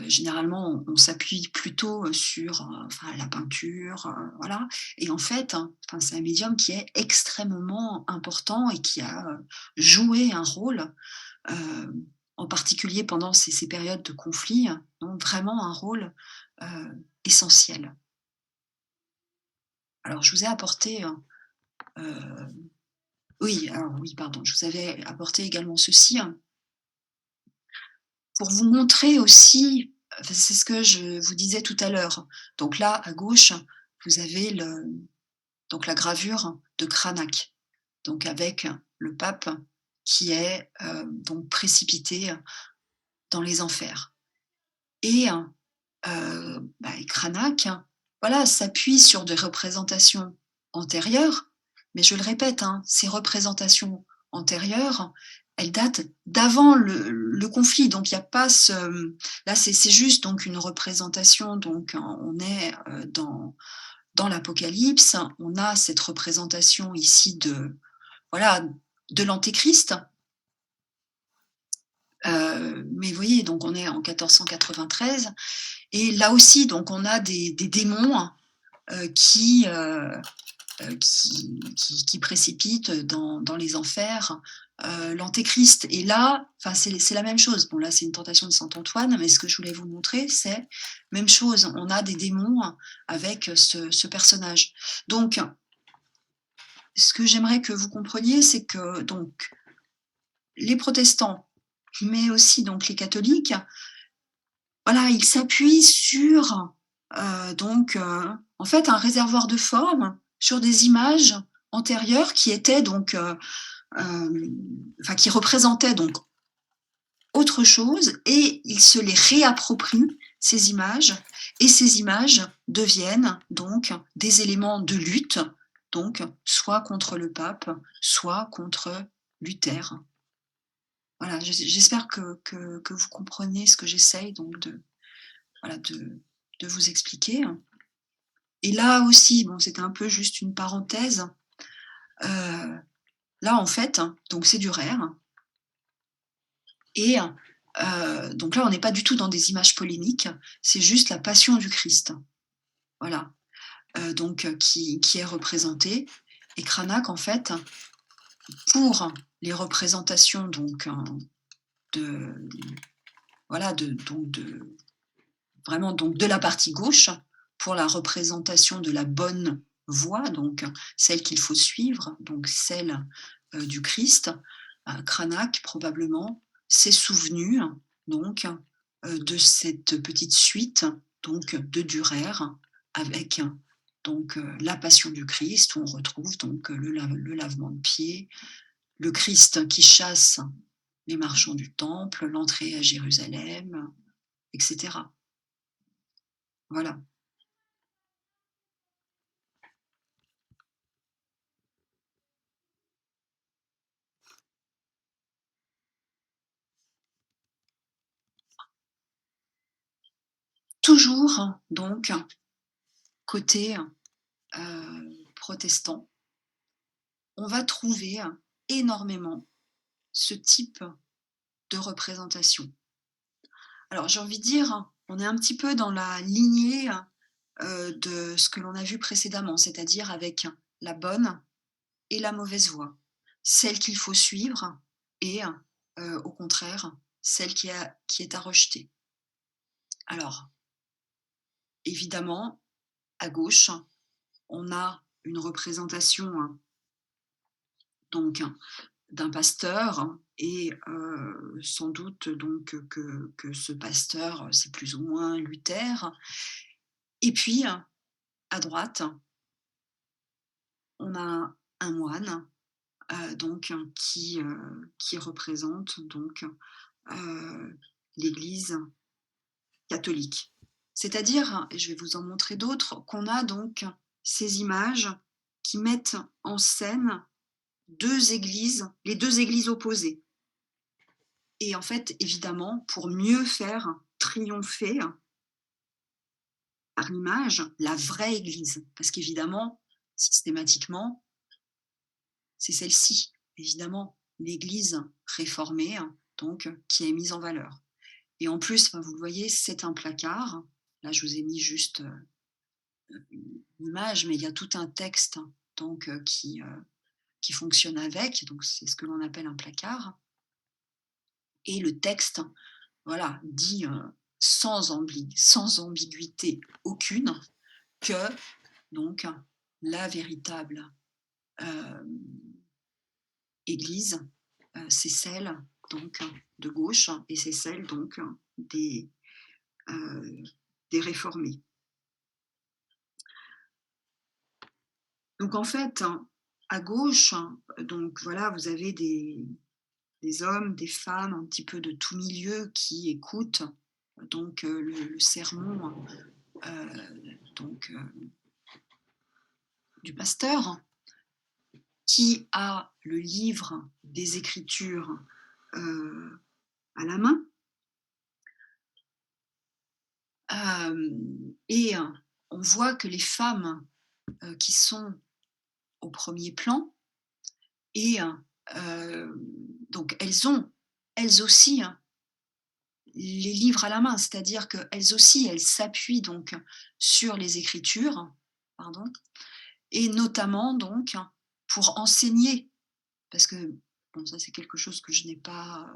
Généralement, on s'appuie plutôt sur la peinture, voilà. Et en fait, c'est un médium qui est extrêmement important et qui a joué un rôle, en particulier pendant ces périodes de conflit, donc vraiment un rôle essentiel. Alors, je vous ai apporté, pardon, je vous avais apporté également ceci, pour vous montrer aussi, c'est ce que je vous disais tout à l'heure. Donc là, à gauche, vous avez donc la gravure de Cranach, donc avec le pape qui est donc précipité dans les enfers. Et Cranach, voilà, s'appuie sur des représentations antérieures, mais je le répète, ces représentations antérieures, elles datent d'avant le conflit. Donc il n'y a pas là, c'est juste donc une représentation. Donc on est dans l'Apocalypse, on a cette représentation ici de l'Antéchrist. Mais vous voyez, donc on est en 1493, et là aussi, donc on a des démons qui précipitent dans les enfers l'antéchrist. Et là, enfin, c'est la même chose. Bon, là, c'est une tentation de saint Antoine, mais ce que je voulais vous montrer, c'est même chose. On a des démons avec ce personnage. Donc, ce que j'aimerais que vous compreniez, c'est que donc les protestants, mais aussi donc les catholiques, voilà, ils s'appuient sur en fait un réservoir de formes, sur des images antérieures qui étaient donc enfin qui représentaient donc autre chose, et ils se les réapproprient, ces images, et ces images deviennent donc des éléments de lutte, donc soit contre le pape, soit contre Luther. Voilà, j'espère que vous comprenez ce que j'essaye donc voilà, de vous expliquer. Et là aussi, bon, c'était un peu juste une parenthèse. Là, en fait, donc c'est du rare. Et donc là, on n'est pas du tout dans des images polémiques, c'est juste la passion du Christ. Voilà. Qui est représentée. Et Cranach, en fait, pour les représentations donc, de, voilà, vraiment donc, de la partie gauche, pour la représentation de la bonne voie, donc celle qu'il faut suivre, donc celle du Christ, Cranach probablement s'est souvenu donc de cette petite suite donc de Dürer avec donc la Passion du Christ où on retrouve donc le lavement de pieds, le Christ qui chasse les marchands du temple, l'entrée à Jérusalem, etc. Voilà. Toujours donc côté protestant, on va trouver énormément ce type de représentation. Alors j'ai envie de dire, on est un petit peu dans la lignée de ce que l'on a vu précédemment, c'est-à-dire avec la bonne et la mauvaise voie, celle qu'il faut suivre et au contraire, celle qui est à rejeter. Alors, évidemment, à gauche, on a une représentation donc d'un pasteur et sans doute donc que ce pasteur, c'est plus ou moins Luther. Et puis, à droite, on a un moine donc qui représente donc l'Église catholique. C'est-à-dire, et je vais vous en montrer d'autres, qu'on a donc ces images qui mettent en scène les deux églises opposées. Et en fait, évidemment, pour mieux faire triompher par l'image la vraie église. Parce qu'évidemment, systématiquement, c'est celle-ci, évidemment, l'église réformée, donc, qui est mise en valeur. Et en plus, vous le voyez, c'est un placard. Là, je vous ai mis juste une image, mais il y a tout un texte donc, qui fonctionne avec. Donc, c'est ce que l'on appelle un placard. Et le texte, voilà, dit sans ambiguïté aucune que donc la véritable Église, c'est celle donc de gauche et c'est celle donc des réformés. Donc en fait, à gauche, donc voilà, vous avez des hommes, des femmes, un petit peu de tout milieu qui écoutent donc le sermon donc du pasteur, qui a le livre des Écritures à la main. Et on voit que les femmes qui sont au premier plan, et donc elles ont, elles aussi, les livres à la main, c'est-à-dire qu'elles aussi, elles s'appuient donc sur les Écritures, pardon, et notamment donc pour enseigner, parce que Bon, ça, c'est quelque chose que je n'ai pas,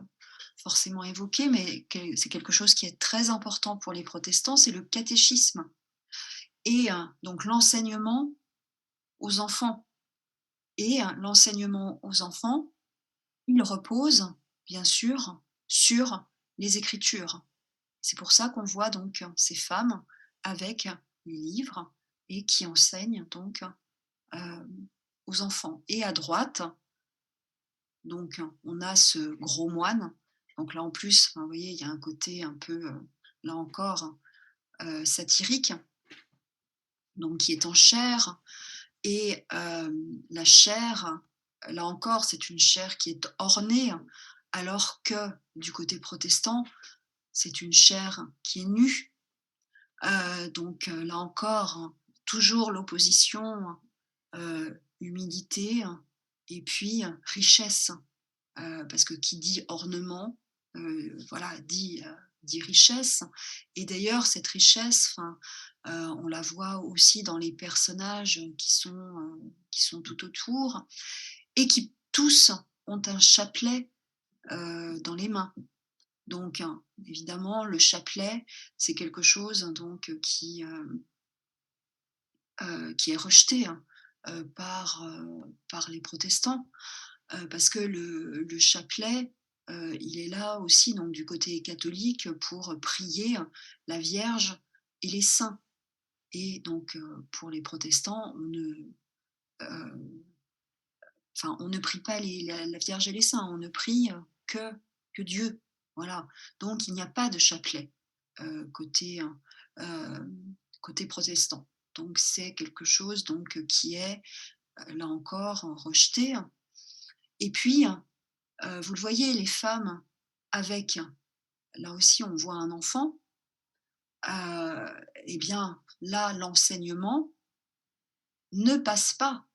forcément évoqué, mais c'est quelque chose qui est très important pour les protestants, c'est le catéchisme et donc l'enseignement aux enfants et l'enseignement aux enfants, il repose, bien sûr, sur les Écritures. C'est pour ça qu'on voit donc ces femmes avec les livres et qui enseignent donc, aux enfants. Et à droite, donc on a ce gros moine, donc là en plus, enfin, vous voyez, il y a un côté un peu, là encore, satirique, donc qui est en chair et la chair, là encore, c'est une chair qui est ornée, alors que du côté protestant, c'est une chair qui est nue. Donc là encore, toujours l'opposition, humilité et puis richesse. Parce que qui dit ornement, voilà, dit richesse. Et d'ailleurs, cette richesse, enfin, on la voit aussi dans les personnages qui sont tout autour et qui tous ont un chapelet dans les mains. Donc, évidemment, le chapelet, c'est quelque chose donc qui est rejeté par les protestants. Parce que le chapelet, il est là aussi donc du côté catholique pour prier la Vierge et les saints et donc pour les protestants, heu, on ne prie pas la Vierge et les saints, on ne prie, que Dieu, voilà. Donc il n'y a pas de chapelet, côté, côté protestant. Donc c'est quelque chose donc qui est, là encore, rejeté et puis vous le voyez, les femmes avec, là aussi on voit un enfant, et bien là l'enseignement ne passe pas,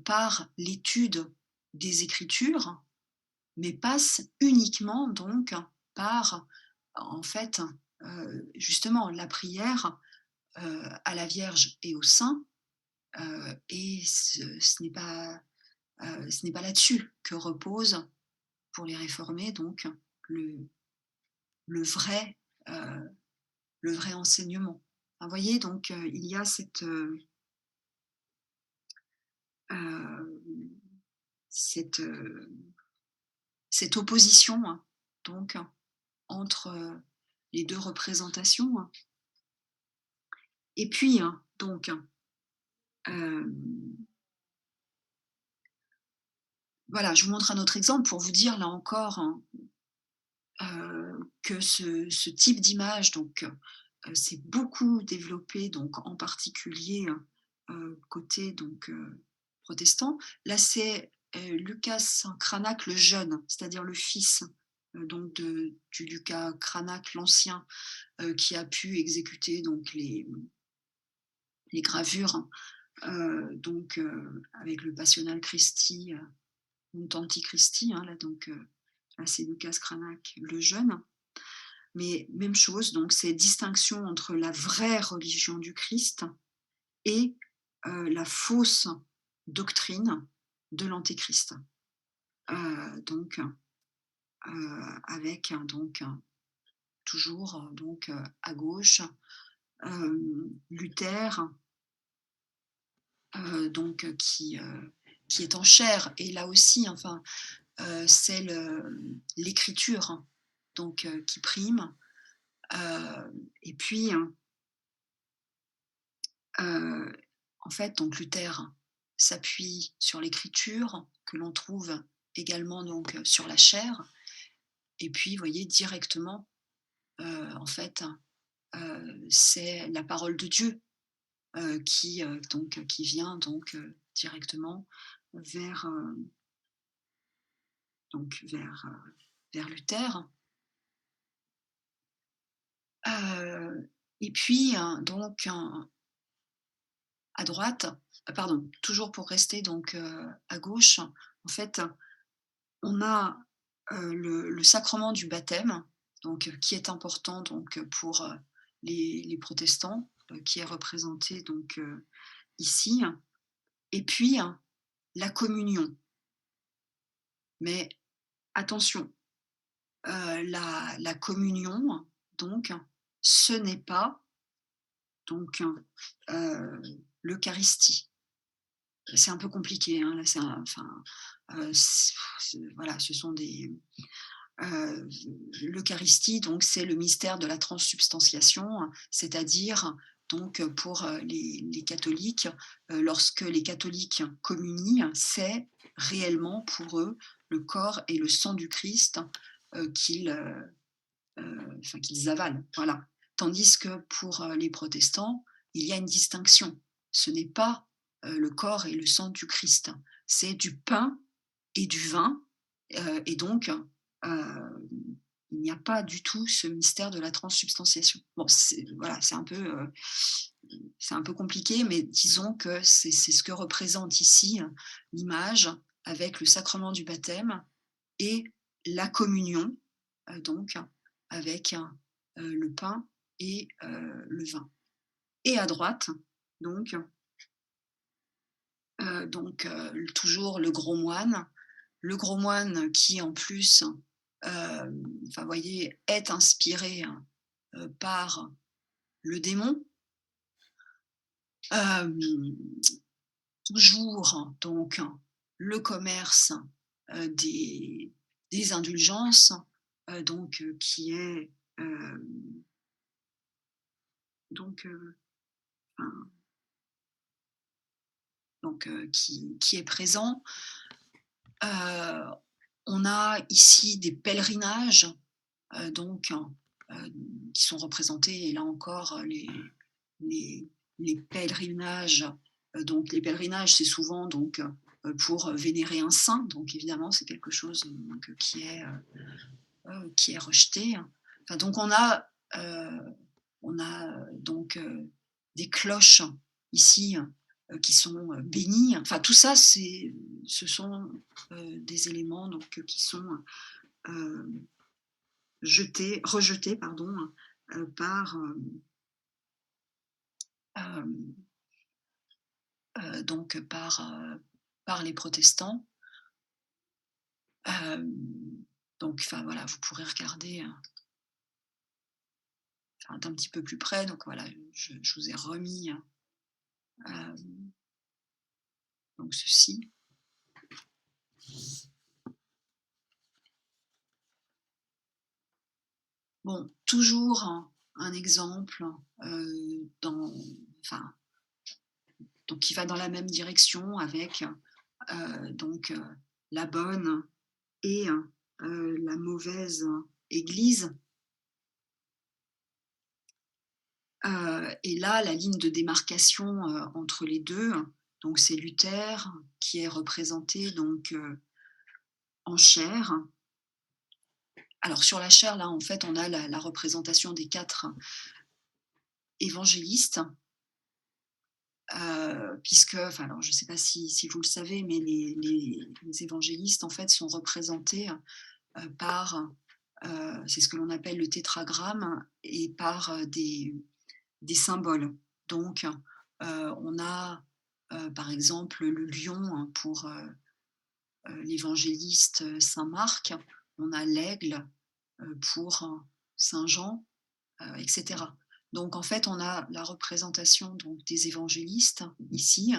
par l'étude des Écritures, mais passe uniquement donc par, en fait, justement la prière, à la Vierge et aux saints, et ce n'est pas là-dessus que repose, pour les réformés donc, le le vrai, heu, le vrai enseignement. Enfin, vous voyez donc, il y a heu, cette, cette opposition donc entre, les 2 représentations et puis donc, hem, voilà, je vous montre un autre exemple pour vous dire là encore, que ce type d'image donc, s'est beaucoup développé donc en particulier, côté donc, protestant. Là, c'est, Lucas Cranach le jeune, c'est-à-dire le fils, donc du Lucas Cranach l'Ancien, qui a pu exécuter donc les gravures, donc, avec le Passional Christi, Montanti Christi, hein, là donc, là c'est Lucas Cranach le jeune. Mais même chose, donc ces distinctions entre la vraie religion du Christ et la fausse doctrine de l'Antéchrist. Donc, avec donc toujours donc à gauche, Luther, donc qui est en chair et là aussi, enfin, c'est l'écriture donc qui prime, et puis Heu, en fait, donc Luther s'appuie sur l'écriture que l'on trouve également donc sur la chair et puis, vous voyez directement, en fait, c'est la parole de Dieu, qui vient donc directement vers, donc vers Luther. Et puis, donc à droite, pardon, toujours pour rester donc à gauche, en fait, on a, le sacrement du baptême, donc qui est important donc pour, les protestants, qui est représenté donc ici et puis la communion. Mais attention, la communion, donc, ce n'est pas donc, l'Eucharistie. C'est un peu compliqué, hein, là, c'est un enfin, voilà, ce sont des Heu, l'Eucharistie, donc c'est le mystère de la transsubstantiation, c'est-à-dire donc pour, les catholiques, lorsque les catholiques communient, c'est réellement pour eux le corps et le sang du Christ, qu'ils, enfin qu'ils avalent, voilà. Tandis que pour, les protestants, il y a une distinction. Ce n'est pas, le corps et le sang du Christ, c'est du pain et du vin, et donc, il n'y a pas du tout ce mystère de la transsubstantiation. Bon, c'est voilà, c'est un peu compliqué, mais disons que c'est ce que représente ici, l'image avec le sacrement du baptême et la communion, donc avec, le pain et le vin. Et à droite, donc, toujours le gros moine. Le gros moine qui en plus, enfin, voyez, est inspiré, par le démon. Hem, Toujours donc le commerce, des indulgences, qui est, hem, donc enfin, qui est présent. Heu, on a ici des pèlerinages, donc qui sont représentés et là encore, les les pèlerinages, donc les pèlerinages, c'est souvent donc, pour vénérer un saint, donc évidemment, c'est quelque chose donc qui est rejeté. Enfin donc on a donc des cloches ici, qui sont, bénies. Enfin tout ça, ce sont, des éléments donc qui sont, heu, rejetés pardon, par, hem, par les protestants. Hem, donc enfin voilà, vous pourrez regarder, enfin d'un petit peu plus près. Donc voilà, je vous ai remis, hem, donc ceci. Bon, toujours un exemple, dans enfin, donc qui va dans la même direction avec, la bonne et la mauvaise église. Et là, la ligne de démarcation, entre les 2, donc c'est Luther qui est représenté donc, en chair. Alors sur la chair, là, en fait, on a la représentation des 4 évangélistes, puisque enfin alors je ne sais pas si vous le savez, mais les évangélistes, en fait, sont représentés, par, c'est ce que l'on appelle le tétragramme et par, des symboles. Donc, on a, par exemple, le lion hein, pour, l'évangéliste, saint Marc, on a l'aigle, pour, saint Jean, et cetera. Donc en fait, on a la représentation donc des évangélistes ici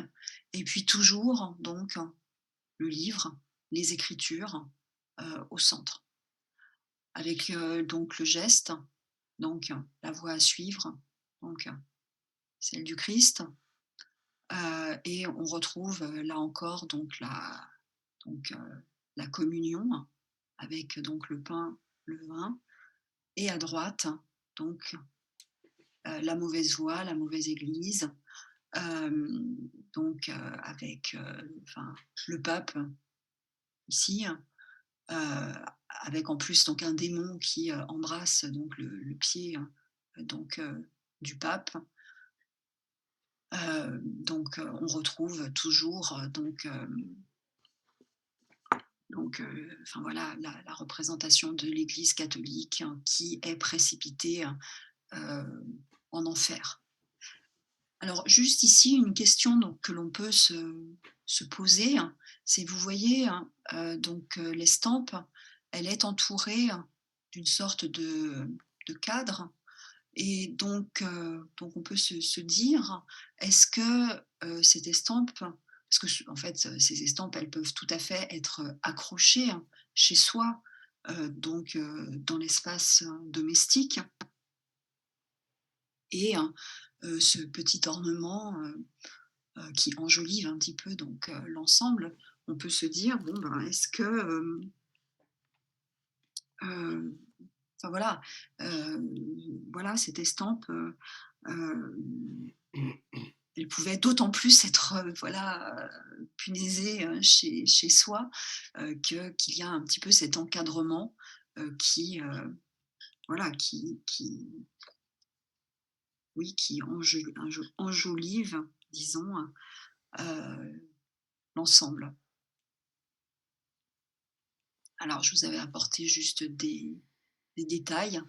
et puis toujours donc le livre, les Écritures, au centre. Avec, donc le geste, donc la voie à suivre, donc celle du Christ, et on retrouve, là encore donc donc la communion avec donc le pain, le vin et à droite donc, la mauvaise voie, la mauvaise église, avec, enfin le pape ici, avec en plus donc un démon qui, embrasse donc le pied, donc du pape. On retrouve toujours, enfin voilà, la représentation de l'Église catholique qui est précipitée, heu, en enfer. Alors juste ici, une question donc que l'on peut se poser, hein, c'est vous voyez, hein, donc l'estampe, elle est entourée d'une sorte de cadre et donc on peut se dire: «Est-ce que, cette estampe» parce que en fait, ces estampes, elles peuvent tout à fait être, accrochées, hein, chez soi, dans l'espace, domestique et ce petit ornement, qui enjolive un petit peu l'ensemble, on peut se dire: «Bon, ben, est-ce que, heu, enfin heu, voilà, cette estampe, elle pouvait d'autant plus être, voilà, punaisée, chez soi, qu'il y a un petit peu cet encadrement, qui, voilà, qui oui, qui enjolive, disons, l'ensemble. Alors je vous avais apporté juste des détails,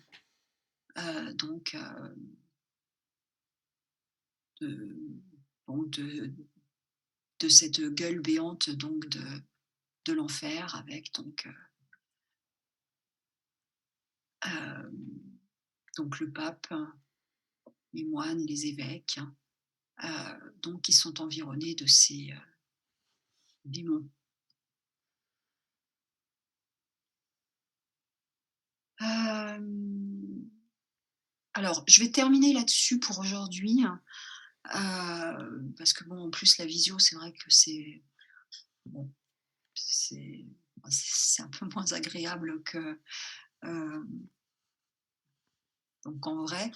donc de bon, de cette gueule béante de l'enfer avec donc le pape, les moines, les évêques, donc qui sont environnés de ces, démons. Hem, alors je vais terminer là-dessus pour aujourd'hui, parce que bon, en plus la visio, c'est vrai que bon, c'est c'est un peu moins agréable que, hem, donc en vrai.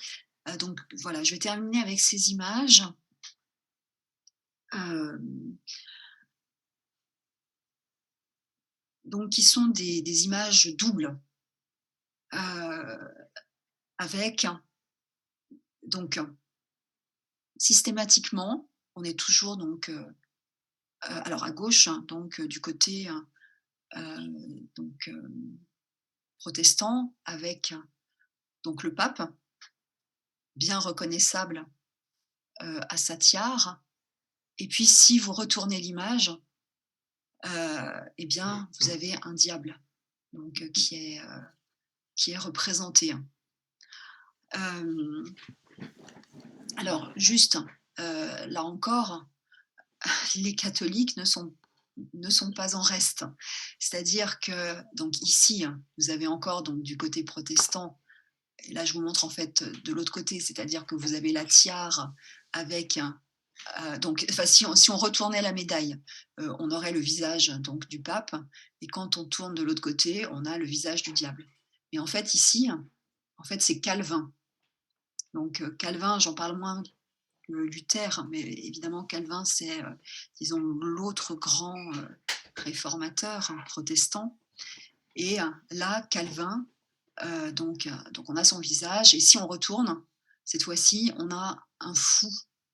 Donc voilà, je vais terminer avec ces images, hem, donc qui sont des images doubles, heu, avec donc systématiquement, on est toujours alors à gauche, hein, du côté, donc protestant avec donc le pape, bien reconnaissable, à sa tiare et puis si vous retournez l'image, et bien vous avez un diable donc qui est représenté. Hem, alors juste, là encore, les catholiques ne sont pas en reste. C'est-à-dire que donc ici, vous avez encore donc du côté protestant et là je vous montre en fait, de l'autre côté, c'est-à-dire que vous avez la tiare avec donc enfin si on retournait la médaille, on aurait le visage donc du pape et quand on tourne de l'autre côté, on a le visage du diable. Et en fait ici, en fait c'est Calvin. Donc Calvin, j'en parle moins que Luther, mais évidemment Calvin c'est, disons l'autre grand, réformateur protestant et là Calvin, donc on a son visage et si on retourne, cette fois-ci, on a un fou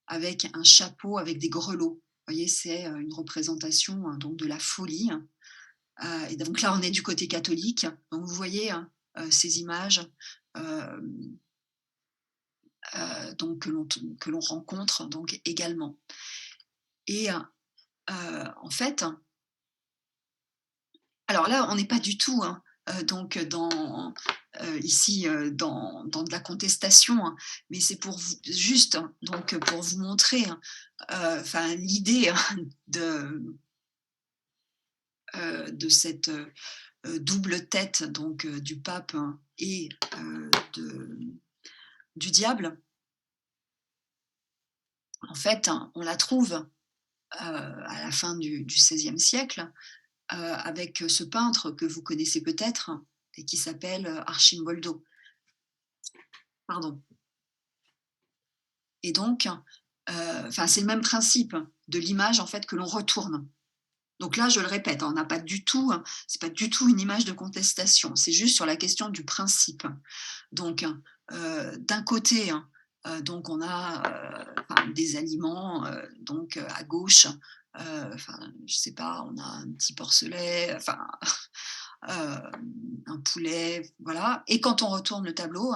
avec un chapeau avec des grelots. Vous voyez, c'est, une représentation, donc de la folie, et donc là, on est du côté catholique. Donc vous voyez, hein, ces images, hem, donc que l'on rencontre donc également et en fait alors là, on n'est pas du tout, hein, ici, dans de la contestation, hein, mais c'est pour vous juste, hein, pour vous montrer, hein, enfin l'idée, hein, de, de cette, double tête du pape hein, et de du diable. En fait, hein, on la trouve, à la fin du XVIe siècle, avec ce peintre que vous connaissez peut-être et qui s'appelle, Arcimboldo. Pardon. Et donc, enfin, c'est le même principe de l'image en fait que l'on retourne. Donc là, je le répète, hein, on n'a pas du tout, c'est pas du tout une image de contestation, c'est juste sur la question du principe. Donc, d'un côté, donc on a, enfin, des aliments, à gauche, enfin, je sais pas, on a un petit porcelet, enfin, un poulet, voilà et quand on retourne le tableau,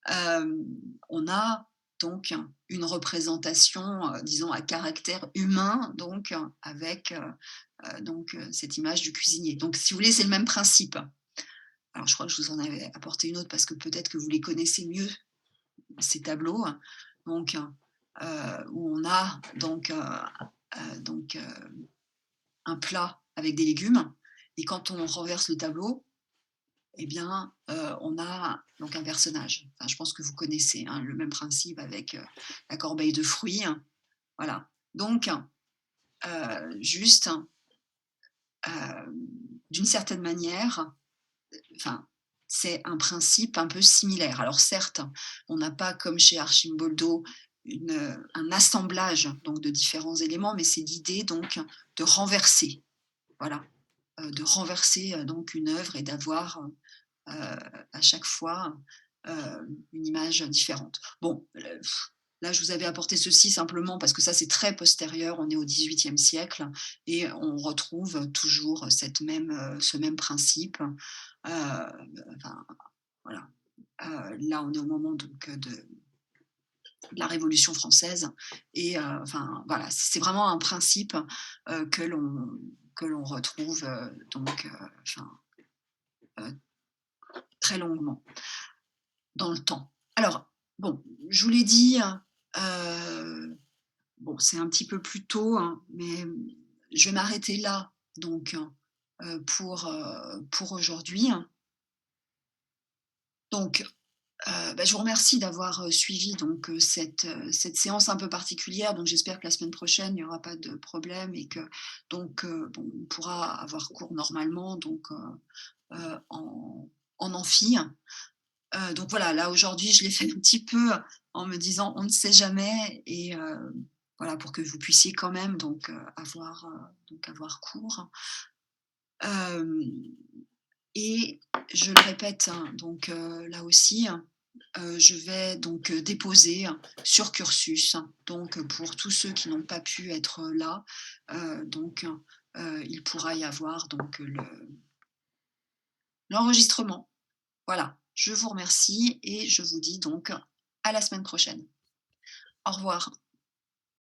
on a donc une représentation, disons à caractère humain, donc avec, cette image du cuisinier. Donc si vous voulez, c'est le même principe. Alors je crois que je vous en avais apporté une autre parce que peut-être que vous les connaissez mieux, ces tableaux, donc où on a donc un plat avec des légumes et quand on renverse le tableau, eh bien, on a donc un personnage. Enfin, je pense que vous connaissez, hein, le même principe avec, la corbeille de fruits, hein, voilà. Donc juste, d'une certaine manière, enfin, c'est un principe un peu similaire. Alors certes, on n'a pas comme chez Archimboldo un assemblage donc de différents éléments, mais c'est l'idée donc de renverser, voilà, de renverser, donc une œuvre et d'avoir, à chaque fois, une image différente. Bon, là, je vous avais apporté ceci simplement parce que ça, c'est très postérieur, on est au XVIIIe siècle et on retrouve toujours ce même principe. Enfin, voilà. Là, on est au moment donc de la Révolution française et enfin, voilà, c'est vraiment un principe, que l'on retrouve, enfin, heu, très longuement. Dans le temps. Alors, bon, je vous l'ai dit, bon, c'est un petit peu plus tôt, hein, mais je vais m'arrêter là, donc pour aujourd'hui. Donc, bah, je vous remercie d'avoir, suivi donc cette séance un peu particulière. Donc j'espère que la semaine prochaine, il n'y aura pas de problème et que donc bon, on pourra avoir cours normalement donc en amphi. Donc voilà, là aujourd'hui, je l'ai fait un petit peu en me disant: «On ne sait jamais» et voilà, pour que vous puissiez quand même avoir cours. Hem et je le répète, hein, donc là aussi, je vais donc déposer sur Cursus, donc pour tous ceux qui n'ont pas pu être là, donc il pourra y avoir donc l'enregistrement. Voilà, je vous remercie et je vous dis donc à la semaine prochaine. Au revoir.